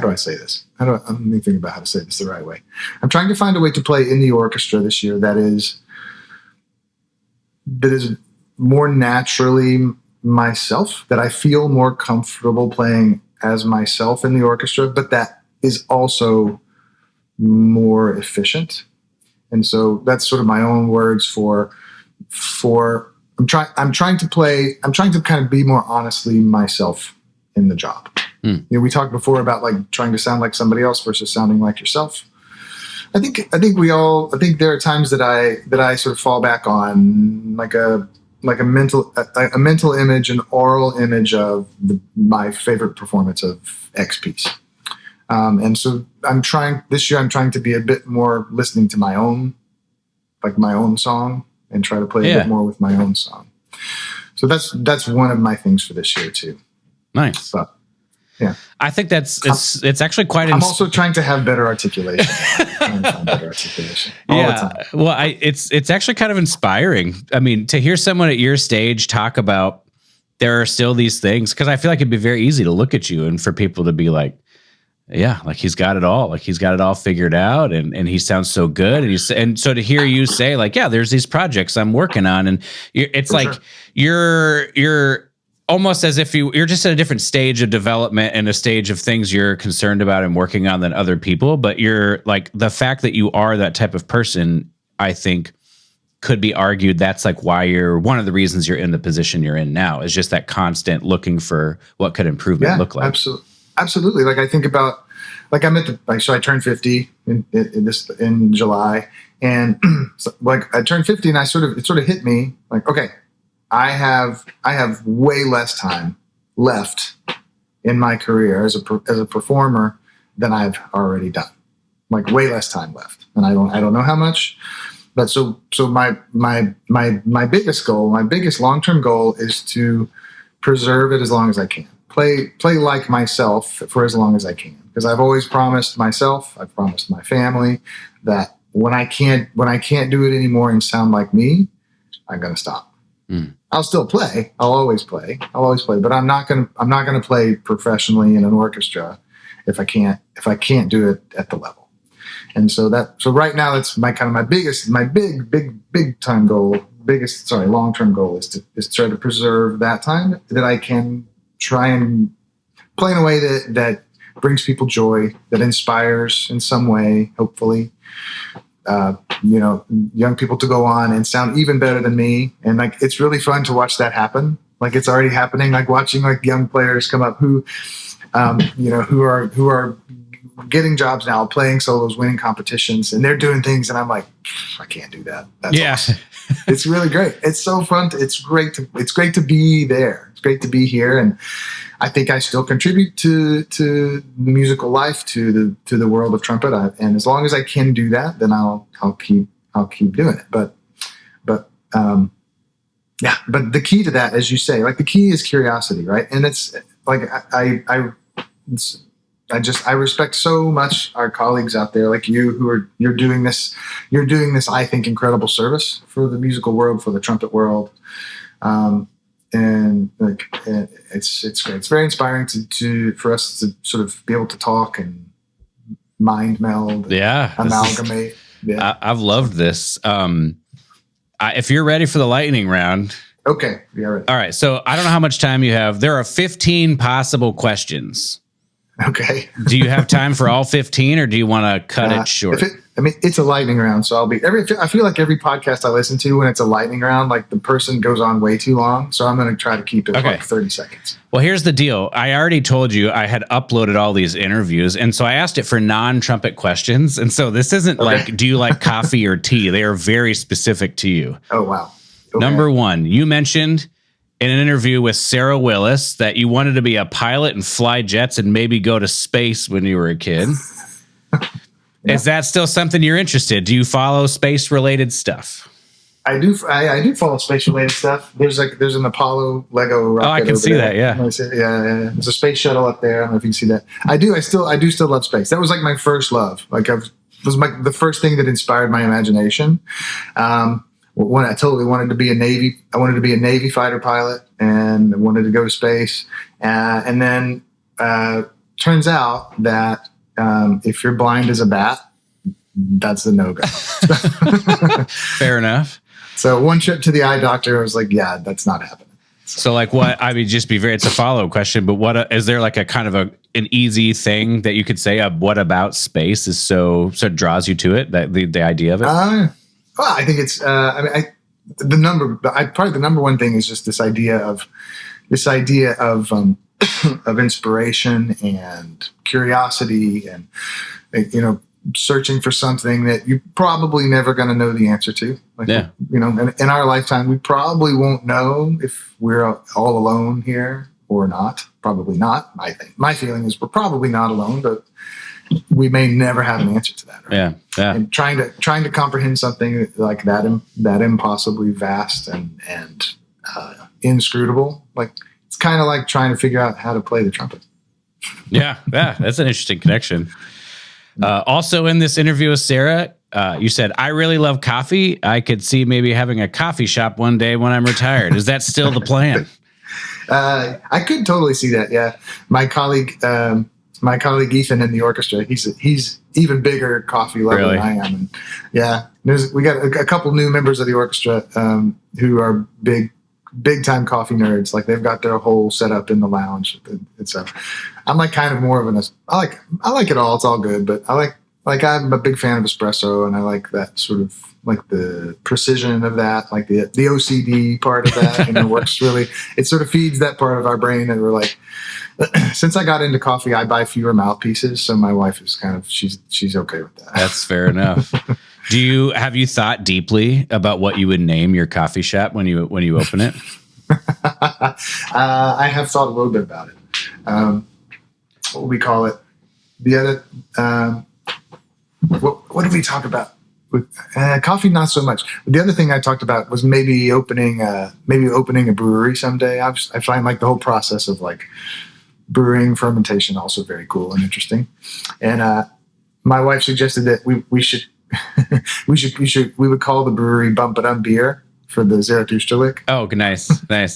do I say this? Let me think about how to say this the right way. I'm trying to find a way to play in the orchestra this year that is more naturally myself, that I feel more comfortable playing as myself in the orchestra, but that is also more efficient. And so that's sort of my own words for I'm trying to kind of be more honestly myself in the job. You know, we talked before about like trying to sound like somebody else versus sounding like yourself. I think there are times that I sort of fall back on like a mental image, an oral image of my favorite performance of X piece. And so this year I'm trying to be a bit more listening to my own song and try to play a bit more with my own song. So that's one of my things for this year too. Nice. But, yeah. I think it's actually quite. I'm also trying to have better articulation. All the time. Well, it's actually kind of inspiring. I mean, to hear someone at your stage talk about there are still these things, because I feel like it'd be very easy to look at you and for people to be like, yeah, like he's got it all, figured out, and he sounds so good, and so to hear you say like, yeah, there's these projects I'm working on, and it's for like sure. You're almost as if you're just at a different stage of development and a stage of things you're concerned about and working on than other people. But you're like, the fact that you are that type of person, I think could be argued that's like why you're one of the reasons you're in the position you're in now, is just that constant looking for what could improvement look like. Absolutely. Like I think about, like I'm so I turned 50 in July, and so like I turned 50 and it sort of hit me like, okay, I have way less time left in my career as a performer than I've already done. Like way less time left, and I don't know how much. But so my biggest goal, my biggest long-term goal, is to preserve it as long as I can. Play like myself for as long as I can, because I've always promised myself, I've promised my family that when I can't do it anymore and sound like me, I'm gonna stop. I'll still play. I'll always play. But I'm not gonna play professionally in an orchestra if I can't do it at the level. And so right now that's my big time goal. Long term goal is to try to preserve that time, that I can try and play in a way that brings people joy, that inspires in some way, hopefully. Young people to go on and sound even better than me. And like, it's really fun to watch that happen. Like it's already happening, like watching like young players come up who are getting jobs now, playing solos, winning competitions, and they're doing things. And I'm like, I can't do that. That's awesome. It's really great. It's so fun. It's great to be there. It's great to be here. And I think I still contribute to the musical life, to the world of trumpet. And as long as I can do that, then I'll keep doing it. But the key to that, as you say, like the key is curiosity, right? And it's like I respect so much our colleagues out there like you you're doing this, I think, incredible service for the musical world, for the trumpet world. it's great. It's very inspiring for us to sort of be able to talk and mind meld, amalgamate. I've loved this. If you're ready for the lightning round. Okay. Yeah. Right. All right. So I don't know how much time you have. There are 15 possible questions. Okay. Do you have time for all 15, or do you want to cut it short? It's a lightning round, so I feel like every podcast I listen to, when it's a lightning round, like the person goes on way too long. So I'm going to try to keep it like 30 seconds. Well, here's the deal. I already told you I had uploaded all these interviews. And so I asked it for non-trumpet questions. And so this isn't like, do you like coffee or tea? They are very specific to you. Oh, wow. Okay. Number one, you mentioned in an interview with Sarah Willis that you wanted to be a pilot and fly jets and maybe go to space when you were a kid. Yeah. Is that still something you're interested? Do you follow space-related stuff? I do follow space-related stuff. There's an Apollo Lego rocket. Oh, I can see that. Yeah. Yeah. There's a space shuttle up there. I don't know if you can see that. I do still love space. That was like my first love. Like the first thing that inspired my imagination. When I totally wanted to be I wanted to be a Navy fighter pilot, and I wanted to go to space. And then turns out that if you're blind as a bat, that's the no-go. Fair enough. So one trip to the eye doctor, I was like, yeah, that's not happening. So like what, I mean, it's a follow-up question, but what is there like a kind of an easy thing that you could say what about space is so draws you to it, that the idea of it? Well, I think it's, probably the number one thing is just this idea of of inspiration and curiosity and, searching for something that you're probably never going to know the answer to. And in our lifetime, we probably won't know if we're all alone here or not. Probably not. I think my feeling is we're probably not alone, but we may never have an answer to that. Right? Yeah. And trying to comprehend something like that impossibly vast and inscrutable, like it's kind of like trying to figure out how to play the trumpet. Yeah, that's an interesting connection. Also in this interview with Sarah, you said, I really love coffee. I could see maybe having a coffee shop one day when I'm retired. Is that still the plan? I could totally see that. Yeah. My colleague Ethan in the orchestra, he's even bigger coffee lover than I am. And yeah, we got a couple new members of the orchestra who are big time coffee nerds. Like they've got their whole setup in the lounge. So I'm like kind of more of I like it all. It's all good, but I'm a big fan of espresso, and I like that sort of like the precision of that, like the OCD part of that, and it sort of feeds that part of our brain. And we're like, since I got into coffee, I buy fewer mouthpieces. So my wife is she's okay with that. That's fair enough. Have you thought deeply about what you would name your coffee shop when you open it? I have thought a little bit about it. What would we call it? The other, what did we talk about? With coffee, not so much. The other thing I talked about was maybe opening a brewery someday. I find like the whole process of like brewing, fermentation also very cool and interesting. And my wife suggested that we would call the brewery Bump It Up Beer for the Zarathustra lick. Oh, nice.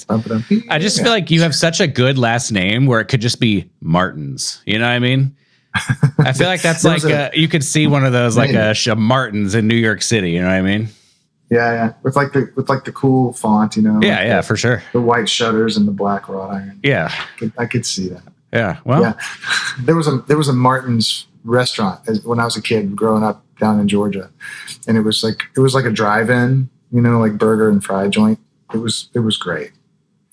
Bump It Up Beer. I just feel like you have such a good last name where it could just be Martin's. You know what I mean? I feel like that's like you could see one of those like a Martin's in New York City. You know what I mean? Yeah. With the cool font, Yeah, for sure. The white shutters and the black wrought iron. Yeah, I could see that. Yeah. Well, yeah. There was a Martin's restaurant when I was a kid growing up down in Georgia, and it was like a drive-in, like burger and fry joint. It was great.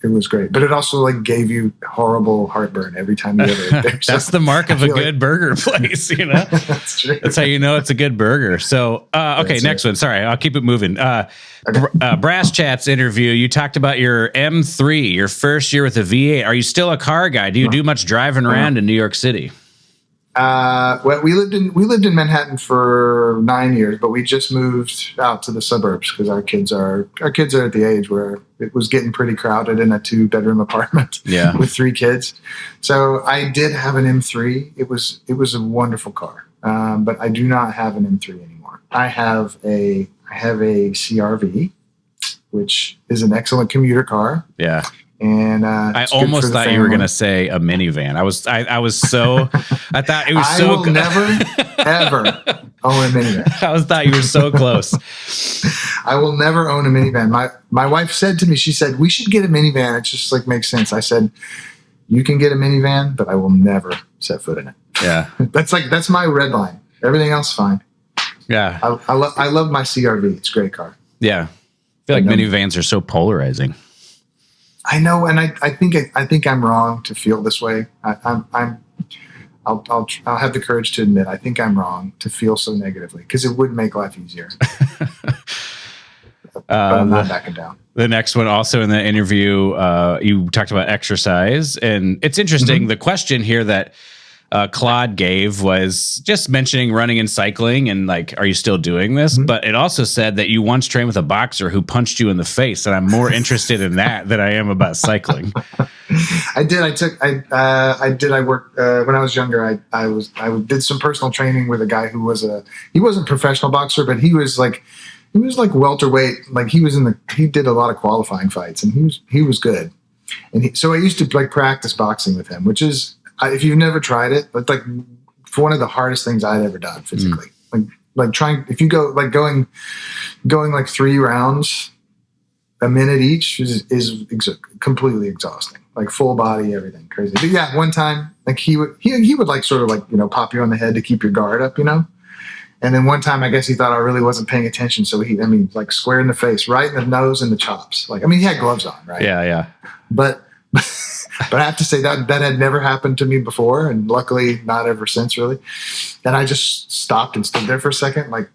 It was great, but it also like gave you horrible heartburn every time you ate there. That's the mark of a good burger place, That's true. That's how you know it's a good burger. So, okay, next one. Sorry, I'll keep it moving. Brass Chats interview. You talked about your M3, your first year with a V8. Are you still a car guy? Do you do much driving around in New York City? Well, we lived in Manhattan for 9 years, but we just moved out to the suburbs because our kids are at the age where it was getting pretty crowded in a 2-bedroom apartment with 3 kids. So I did have an M3. It was a wonderful car, but I do not have an M3 anymore. I have a CRV, which is an excellent commuter car. Yeah. And I almost thought you were going to say a minivan. I was so, I thought it was I so. will never, ever own a minivan. I thought you were so close. I will never own a minivan. My wife said to me, she said, we should get a minivan. It just like makes sense. I said, you can get a minivan, but I will never set foot in it. Yeah. That's my red line. Everything else fine. Yeah. I love my CRV. It's a great car. Yeah. I feel like minivans are so polarizing. I know, and I think I'm wrong to feel this way. I'll have the courage to admit I think I'm wrong to feel so negatively because it would make life easier. But I'm not backing down. The next one, also in the interview, you talked about exercise, and it's interesting. Mm-hmm. The question here that Claude gave was just mentioning running and cycling and like, are you still doing this? Mm-hmm. But it also said that you once trained with a boxer who punched you in the face. And I'm more interested in that than I am about cycling. I did. I worked when I was younger. I did some personal training with a guy who he wasn't a professional boxer, but he was like welterweight. Like he did a lot of qualifying fights and he was good. And so I used to like practice boxing with him, which is, if you've never tried it, it's like one of the hardest things I'd ever done physically. Like trying, if you go like going like 3 rounds a minute each is completely exhausting. Like full body, everything crazy. But yeah, one time like he would like sort of like, pop you on the head to keep your guard up, And then one time I guess he thought I really wasn't paying attention, so like square in the face, right in the nose and the chops. Like he had gloves on, right? Yeah. But I have to say that had never happened to me before, and luckily not ever since, really. And I just stopped and stood there for a second, like,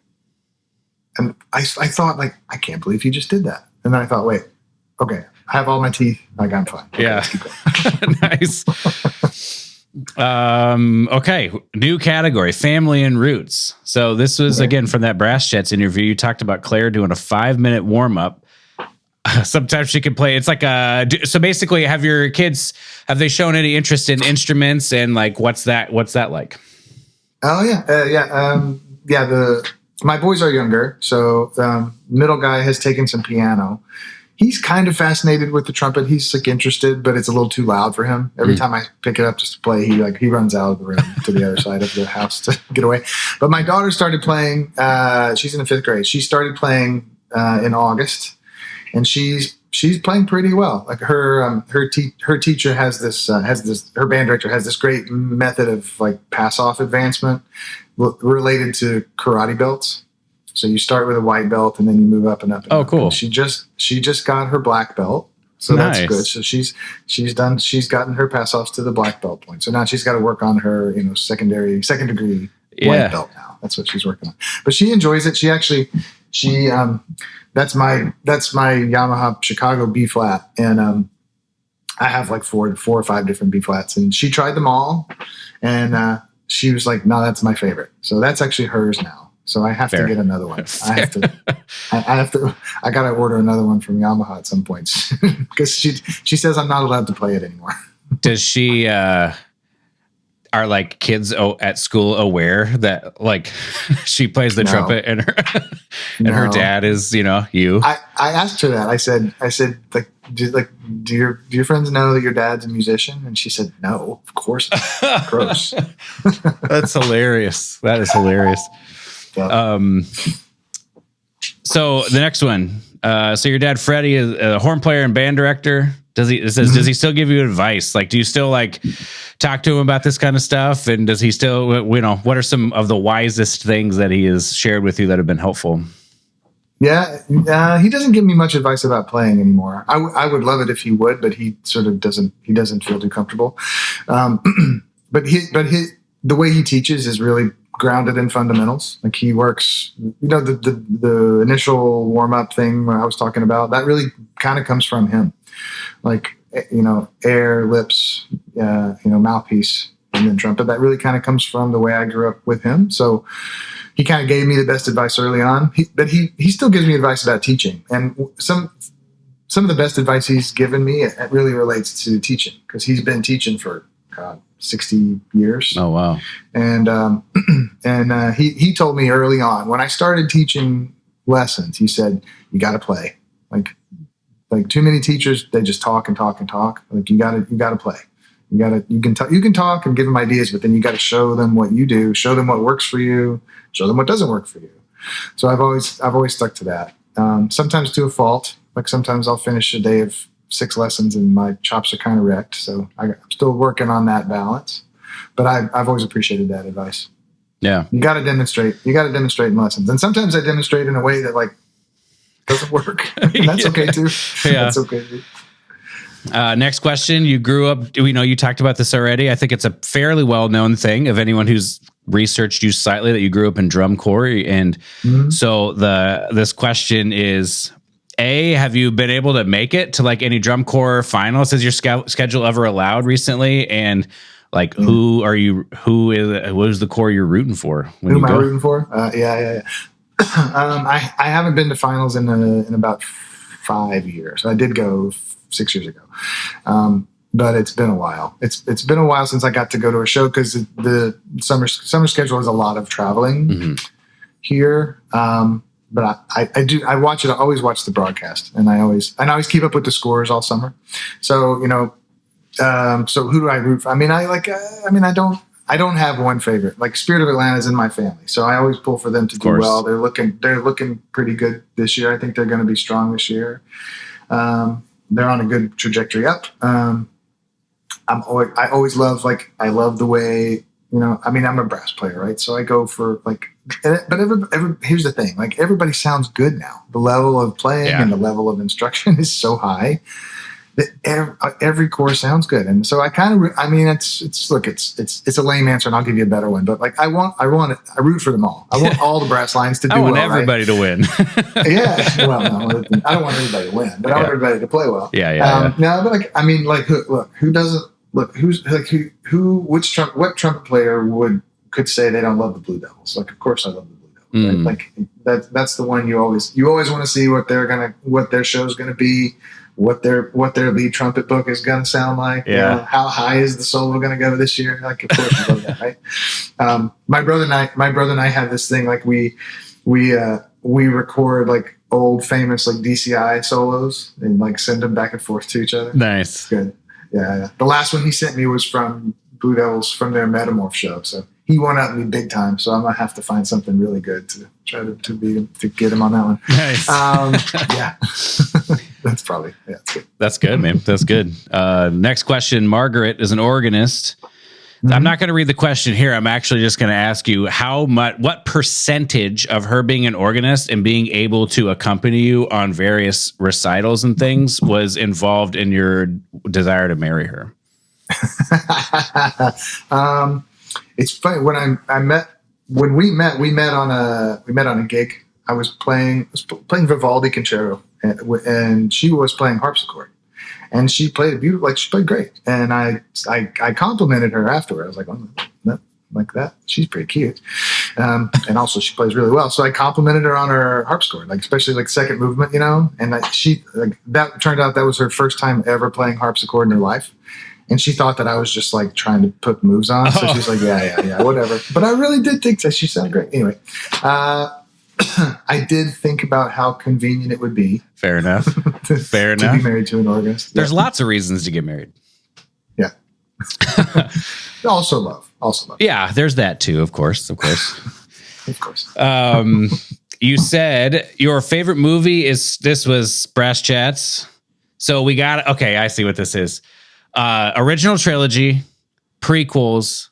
and I thought, like, I can't believe he just did that. And then I thought, wait, okay, I have all my teeth, like I'm fine. Okay, yeah, nice. Okay, new category: family and roots. So this was again from that Brass Jets interview. You talked about Claire doing a 5-minute warm up. Sometimes she can play. It's like so basically, have they shown any interest in instruments, and like what's that like? Oh yeah. My boys are younger, so middle guy has taken some piano. He's kind of fascinated with the trumpet. He's like interested, but it's a little too loud for him. Every time I pick it up just to play, he runs out of the room to the other side of the house to get away. But my daughter started playing. She's in the 5th grade. She started playing in August. And she's playing pretty well. Like her teacher has this her band director has this great method of like pass off advancement related to karate belts. So you start with a white belt and then you move up and up. And up. Cool. And she just got her black belt, so nice. That's good. So she's gotten her pass offs to the black belt point. So now she's got to work on her second degree white belt now. That's what she's working on. But she enjoys it. That's my Yamaha Chicago B flat, and I have like four or five different B flats, and she tried them all, and she was like, "No, that's my favorite." So that's actually hers now. So I have to get another one. I gotta order another one from Yamaha at some point because she says I'm not allowed to play it anymore. Does she? Are like kids at school aware that like she plays the trumpet and her dad is you? I asked her that. I said like do your friends know that your dad's a musician? And she said no, of course not. Gross. That's hilarious. That is hilarious. Yeah. So the next one. So your dad Freddie is a horn player and band director. Does he still give you advice? Like, do you still like talk to him about this kind of stuff? And does he still, what are some of the wisest things that he has shared with you that have been helpful? Yeah. He doesn't give me much advice about playing anymore. I would love it if he would, but he sort of doesn't feel too comfortable. But the way he teaches is really grounded in fundamentals. Like he works, the initial warm up thing where I was talking about, that really kind of comes from him. Like, air, lips, mouthpiece, and then trumpet. That really kind of comes from the way I grew up with him. So he kind of gave me the best advice early on. But he still gives me advice about teaching. And some of the best advice he's given me, it really relates to teaching because he's been teaching for 60 years. Oh, wow. And he told me early on when I started teaching lessons, he said, you got to play. Like, like too many teachers, they just talk and talk and talk. Like you gotta play. You can talk and give them ideas, but then you got to show them what you do, show them what works for you, show them what doesn't work for you. So I've always stuck to that. Sometimes to a fault. Like sometimes I'll finish a day of 6 lessons and my chops are kind of wrecked. So I'm still working on that balance. But I've always appreciated that advice. Yeah, you got to demonstrate. You got to demonstrate in lessons, and sometimes I demonstrate in a way that like doesn't work. And that's okay too. Yeah. That's okay too. Next question. You grew up, you talked about this already. I think it's a fairly well-known thing of anyone who's researched you slightly that you grew up in drum corps. And so this question is, A, have you been able to make it to like any drum corps finals? Has your schedule ever allowed recently? And like, what is the corps you're rooting for? Who am I rooting for? Yeah. I haven't been to finals in about 5 years. I did go 6 years ago. But it's been a while. It's been a while since I got to go to a show because the summer schedule is a lot of traveling here. But I watch it. I always watch the broadcast, and I always keep up with the scores all summer. So so who do I root for? I don't have one favorite. Like Spirit of Atlanta is in my family, so I always pull for them to do well. They're looking pretty good this year. I think they're going to be strong this year. They're on a good trajectory up. I love the way, I'm a brass player, right? So I go for but here's the thing, like everybody sounds good now. The level of playing and the level of instruction is so high that every course sounds good. And so I kind of, it's a lame answer and I'll give you a better one, but like I root for them all. I want all the brass lines to do well. I want everybody to win. Yeah. Well, no, I don't want everybody to win, but I want everybody to play well. Yeah. No, but who doesn't what trumpet player could say they don't love the Blue Devils? Like, of course I love the Blue Devils. Right? Like that's the one you always want to see what their show's going to be. What their lead trumpet book is going to sound like. Yeah. How high is the solo going to go this year? Like, of course, we love that, right? My brother and I have this thing. Like we record like old famous like DCI solos and like send them back and forth to each other. Nice. It's good. Yeah. The last one he sent me was from Blue Devils from their Metamorph show. So he won out me big time. So I'm gonna have to find something really good to try to get him on that one. Nice. Yeah. That's probably, it's good. That's good, man. That's good. Next question. Margaret is an organist. I'm not going to read the question here. I'm actually just going to ask you what percentage of her being an organist and being able to accompany you on various recitals and things was involved in your desire to marry her? It's funny when we met on a gig. I was playing Vivaldi Concerto, and she was playing harpsichord, and she played beautiful. Like she played great, and I complimented her afterward. I was like, oh, like that, she's pretty cute, and also she plays really well. So I complimented her on her harpsichord, like especially like second movement, and that turned out that was her first time ever playing harpsichord in her life. And she thought that I was just like trying to put moves on. So she's like, yeah, whatever. But I really did think that she sounded great. Anyway, I did think about how convenient it would be. Fair enough. To be married to an organist. There's lots of reasons to get married. Yeah. Also love. Yeah, there's that too, of course. Of course. You said your favorite movie was Brass Chats. So we got, okay, I see what this is. Original trilogy, prequels,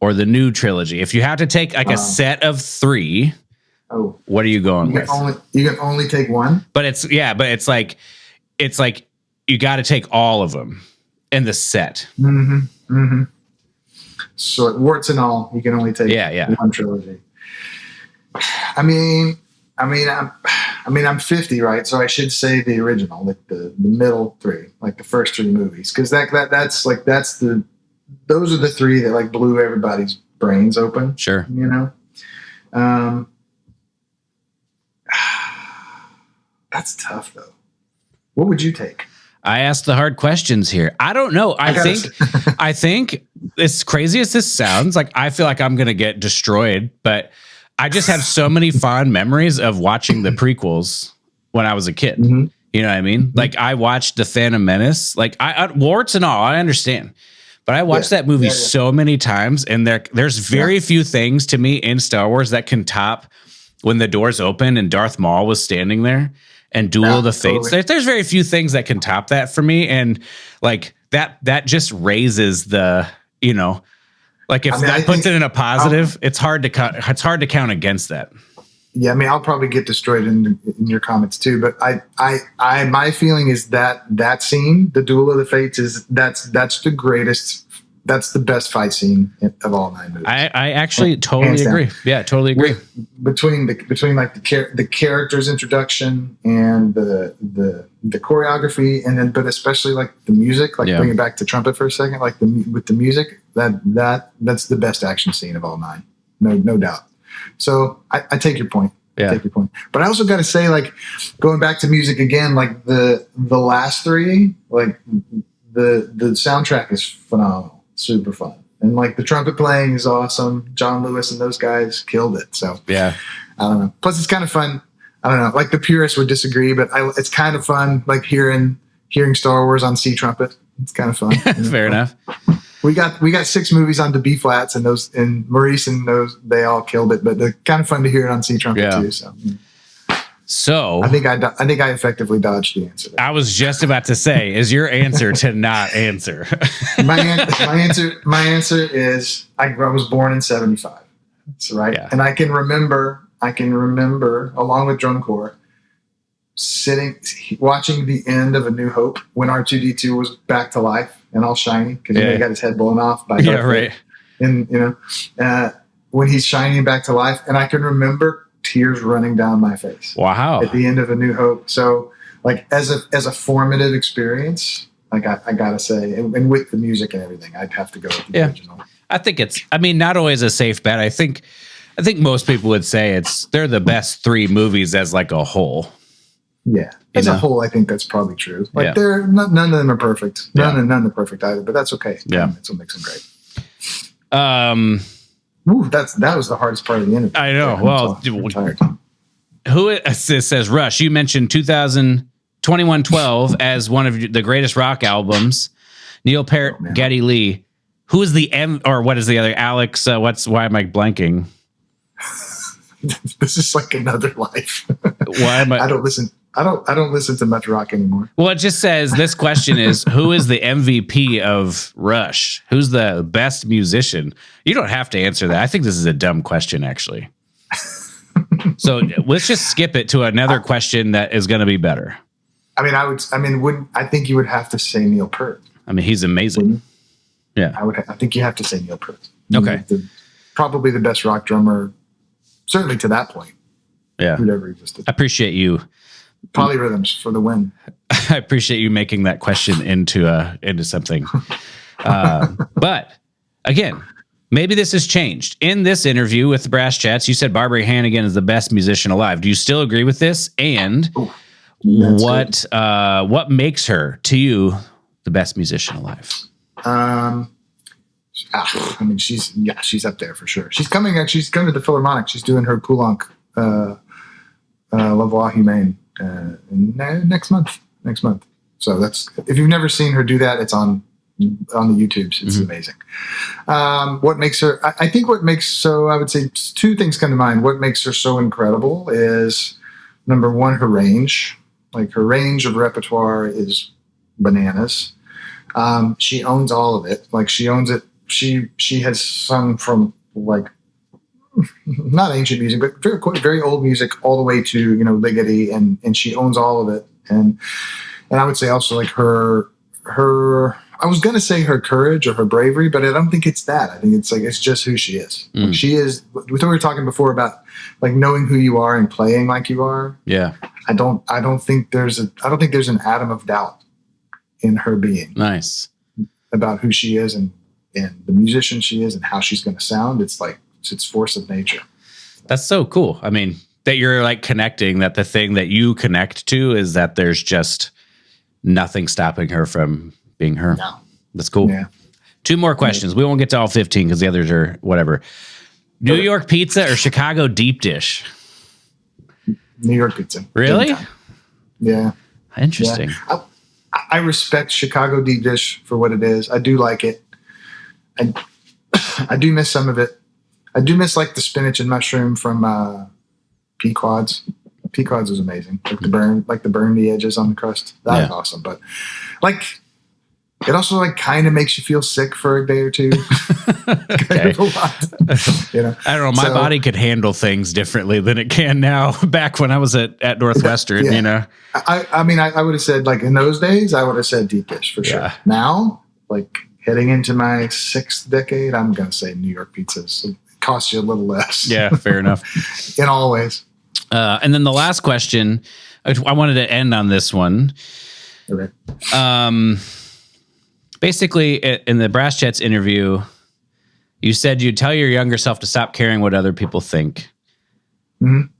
or the new trilogy. If you have to take like a set of 3, what are you going with? You can only take one. But it's like you got to take all of them in the set. Mm-hmm. Mm-hmm. So warts and all, you can only take one trilogy. I'm 50, right? So I should say the original, like the middle 3, like the first 3 movies, because those are the 3 that like blew everybody's brains open. Sure. That's tough though. What would you take? I asked the hard questions here. I don't know. I think as crazy as this sounds, like I feel like I'm going to get destroyed, but I just have so many fond memories of watching the prequels when I was a kid. You know what I mean? Like I watched The Phantom Menace, like I warts and all, I understand. But I watched that movie so many times, and there's very few things to me in Star Wars that can top when the doors open and Darth Maul was standing there and Duel of the Fates. Totally. There's very few things that can top that for me. And like that just raises the, you know, like if that puts it in a positive, it's hard to count against that. Yeah, I mean, I'll probably get destroyed in your comments too, but my feeling is that scene, the Duel of the Fates, that's the greatest. That's the best fight scene of all 9 movies. I actually totally agree. Yeah, totally agree. Between like the character's introduction and the choreography, and then but especially like the music, like bring it back to Trumpet for a second, like with the music, that's the best action scene of all 9, no doubt. So I take your point. Yeah. Take your point. But I also got to say, like, going back to music again, like the last 3, like the soundtrack is phenomenal. Super fun. And like the trumpet playing is awesome. John Lewis and those guys killed it. So yeah, I don't know. Plus it's kind of fun. I don't know. Like the purists would disagree, but it's kind of fun. Like hearing Star Wars on C trumpet. It's kind of fun. Fair enough. We got 6 movies on the B flats, and Maurice and those, they all killed it. But they're kind of fun to hear it on C trumpet too. So I think I effectively dodged the answer. I was just about to say, is your answer to not answer? my answer is I was born in 75. That's right. Yeah. And I can remember along with drum corps watching the end of A New Hope when R2D2 was back to life and all shiny because he got his head blown off by Darth Vader. And when he's shining back to life, and I can remember tears running down my face. Wow. At the end of A New Hope. So like as a formative experience, like I gotta say, and with the music and everything, I'd have to go with the original. I think not always a safe bet. I think most people would say they're the best 3 movies as like a whole. Yeah. As a whole, I think that's probably true. Like none of them are perfect. None are perfect either, but that's okay. Yeah. That's what makes them great. Ooh, that was the hardest part of the interview. I know. Well, who it says, Rush, you mentioned 2012 as one of the greatest rock albums. Neil Peart, Geddy Lee. Who is the or what is the other? Alex, why am I blanking? This is like another life. Why am I don't listen to much rock anymore. Well, it just says this question is, who is the MVP of Rush? Who's the best musician? You don't have to answer that. I think this is a dumb question, actually. So let's just skip it to another question that is going to be better. I think you would have to say Neil Peart. I mean, he's amazing. Yeah. I think you have to say Neil Peart. Okay. Probably the best rock drummer, certainly to that point. Yeah. Who'd ever existed. I appreciate you. Polyrhythms for the win. I appreciate you making that question into something. But again, maybe this has changed. In this interview with the Brass Chats, you said Barbara Hannigan is the best musician alive. Do you still agree with this? And what makes her, to you, the best musician alive? She's up there for sure. She's coming to the Philharmonic. She's doing her Poulenc La Voix Humaine next month. So that's, if you've never seen her do that, it's on the YouTubes. It's amazing. What makes her, I think what makes, so I would say 2 things come to mind. What makes her so incredible is, number 1, her range. Like her range of repertoire is bananas. She owns all of it. Like she owns it. She has sung from like, not ancient music, but very old music all the way to, Ligeti, and she owns all of it. And I would say also like her, I was going to say her courage or her bravery, but I don't think it's that. I think it's just who she is. Like she is, we were talking before about like knowing who you are and playing like you are. Yeah. I don't think there's an atom of doubt in her being. Nice. About who she is and the musician she is and how she's going to sound. It's like, it's force of nature. That's so cool. I mean, that you're like connecting, that the thing that you connect to is that there's just nothing stopping her from being her. No. That's cool. Yeah. 2 more questions. We won't get to all 15 because the others are whatever. New York pizza or Chicago deep dish? New York pizza. Really? Yeah. Interesting. Yeah. I respect Chicago deep dish for what it is. I do like it. I do miss some of it. I do miss like the spinach and mushroom from Pequod's. Pequod's was amazing. Like the burned edges on the crust. That was awesome. But like, it also like kind of makes you feel sick for a day or two. Okay. Kind of a lot, you know? I don't know. My body could handle things differently than it can now. Back when I was at Northwestern, you know. I mean, I would have said like in those days, I would have said deep dish for sure. Now, like heading into my 6th decade, I'm gonna say New York pizzas. It costs you a little less. Yeah, fair enough. In all ways. And then the last question, I wanted to end on this one. Okay. Basically, in the Brass Jets interview, you said you'd tell your younger self to stop caring what other people think. Mm-hmm.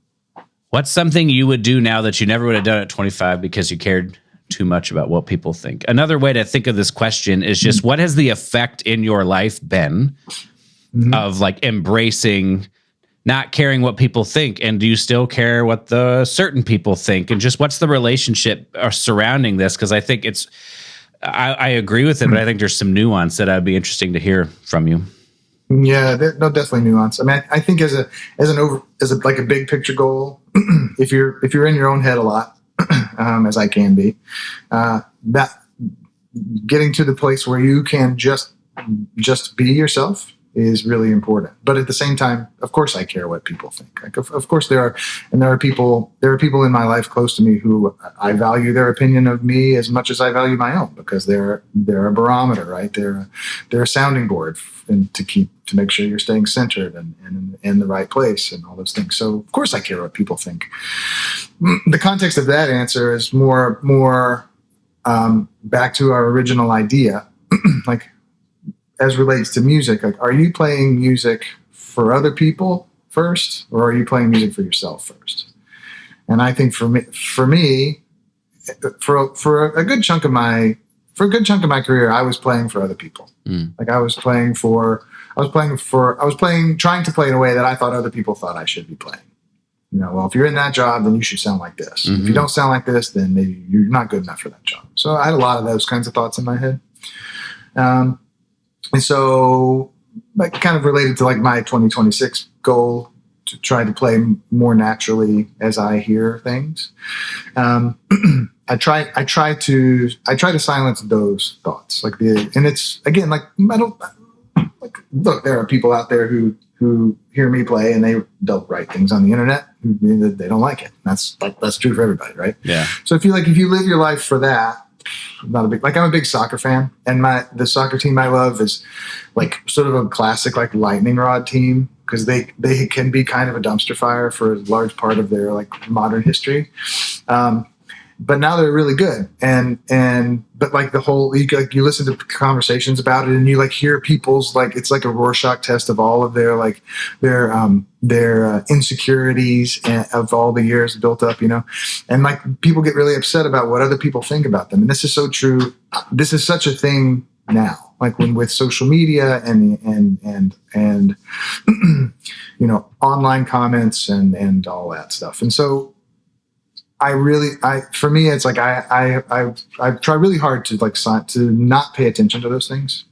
What's something you would do now that you never would have done at 25 because you cared too much about what people think? Another way to think of this question is just what has the effect in your life been of like embracing not caring what people think, and do you still care what the certain people think, and just what's the relationship surrounding this? Because I think I agree with it, but I think there's some nuance that I'd be interesting to hear from you. Yeah, no, definitely nuance. I mean, I think as a like a big picture goal, if you're in your own head a lot, as I can be, that getting to the place where you can just be yourself is really important. But at the same time, of course, I care what people think. Like, of course, there are people in my life close to me who I value their opinion of me as much as I value my own, because they're a barometer, right? They're a sounding board to make sure you're staying centered and in the right place and all those things. So of course, I care what people think. The context of that answer is more back to our original idea, like, as relates to music, like, are you playing music for other people first, or are you playing music for yourself first? And I think for me, for a good chunk of my career, I was playing for other people. Like I was trying to play in a way that I thought other people thought I should be playing. You know, well, if you're in that job, then you should sound like this. If you don't sound like this, then maybe you're not good enough for that job. So I had a lot of those kinds of thoughts in my head. And so, like, kind of related to like my 2026 goal to try to play more naturally as I hear things. I try to silence those thoughts. And it's again, like, look, there are people out there who hear me play and they don't write things on the internet. They don't like it. That's true for everybody, right? Yeah. So if you live your life for that. I'm a big soccer fan, and the soccer team I love is like sort of a classic like lightning rod team, because they can be kind of a dumpster fire for a large part of their like modern history. But now they're really good, but like the whole you listen to conversations about it, and you like hear people's like it's like a Rorschach test of all of their like their insecurities of all the years built up, you know, and like people get really upset about what other people think about them, and this is so true. This is such a thing now, like with social media and you know, online comments and all that stuff, and so. For me, it's like I try really hard to not pay attention to those things,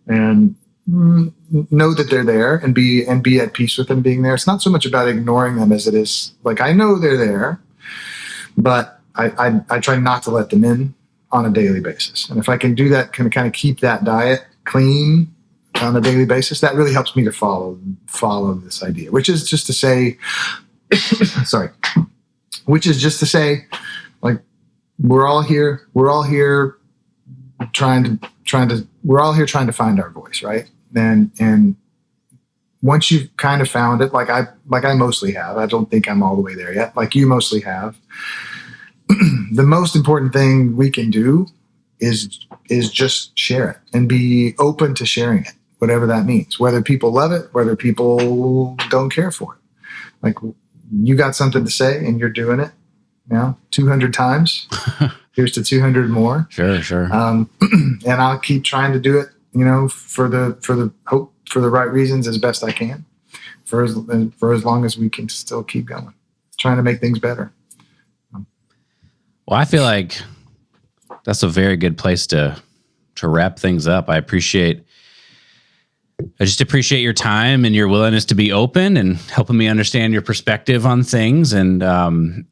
and know that they're there and be at peace with them being there. It's not so much about ignoring them as it is like I know they're there, but I try not to let them in on a daily basis. And if I can do that, can kind of keep that diet clean on a daily basis, that really helps me to follow this idea, which is just to say, sorry. Which is just to say, like, we're all here trying to find our voice, right? And once you've kind of found it, like I mostly have, I don't think I'm all the way there yet, like you mostly have. The most important thing we can do is just share it and be open to sharing it, whatever that means, whether people love it, whether people don't care for it. Like, you got something to say and you're doing it now 200 times. Here's to 200 more. Sure. And I'll keep trying to do it, you know, for the right reasons as best I can for as long as we can still keep going, trying to make things better. Well, I feel like that's a very good place to wrap things up. I just appreciate your time and your willingness to be open and helping me understand your perspective on things. And I'll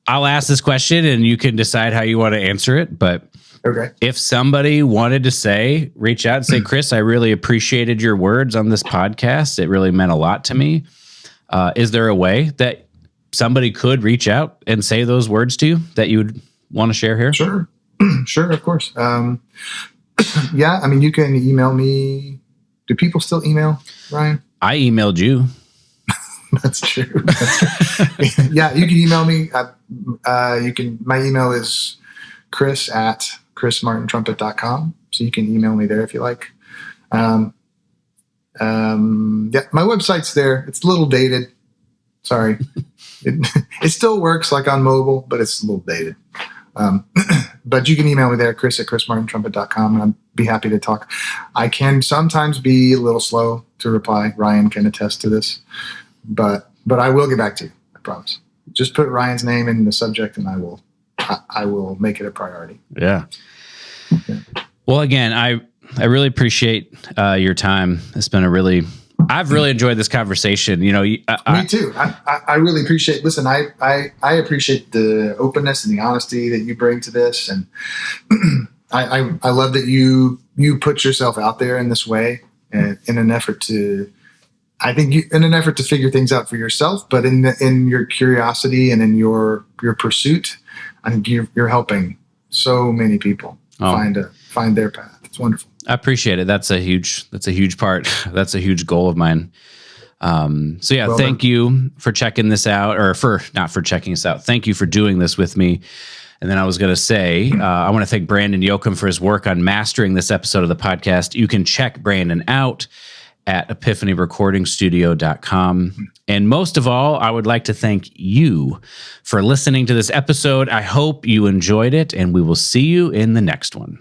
ask this question and you can decide how you want to answer it. But okay, if somebody wanted to reach out and say, Chris, I really appreciated your words on this podcast. It really meant a lot to me. Is there a way that somebody could reach out and say those words to you that you would want to share here? Sure. Sure, of course. Yeah, I mean, you can email me. Do people still email, Ryan? I emailed you. That's true. Yeah, you can email me. My email is chris@chrismartintrumpet.com. So you can email me there if you like. Yeah, my website's there. It's a little dated. Sorry. It still works like on mobile, but it's a little dated. But you can email me there, chris@chrismartintrumpet.com, and I'd be happy to talk. I can sometimes be a little slow to reply. Ryan can attest to this, but I will get back to you. I promise. Just put Ryan's name in the subject, and I will make it a priority. Yeah. Okay. Well, again, I really appreciate your time. It's been I've really enjoyed this conversation. You know, me too. I really appreciate. Listen, I appreciate the openness and the honesty that you bring to this, and I love that you put yourself out there in this way, in an effort to. I think in an effort to figure things out for yourself, but in your curiosity and in your pursuit, I think you're helping so many people find their path. It's wonderful. I appreciate it. That's a huge part. That's a huge goal of mine. So yeah, thank you for checking this out, or not for checking us out. Thank you for doing this with me. And then I was going to say, I want to thank Brandon Yoakum for his work on mastering this episode of the podcast. You can check Brandon out at epiphanyrecordingstudio.com. And most of all, I would like to thank you for listening to this episode. I hope you enjoyed it, and we will see you in the next one.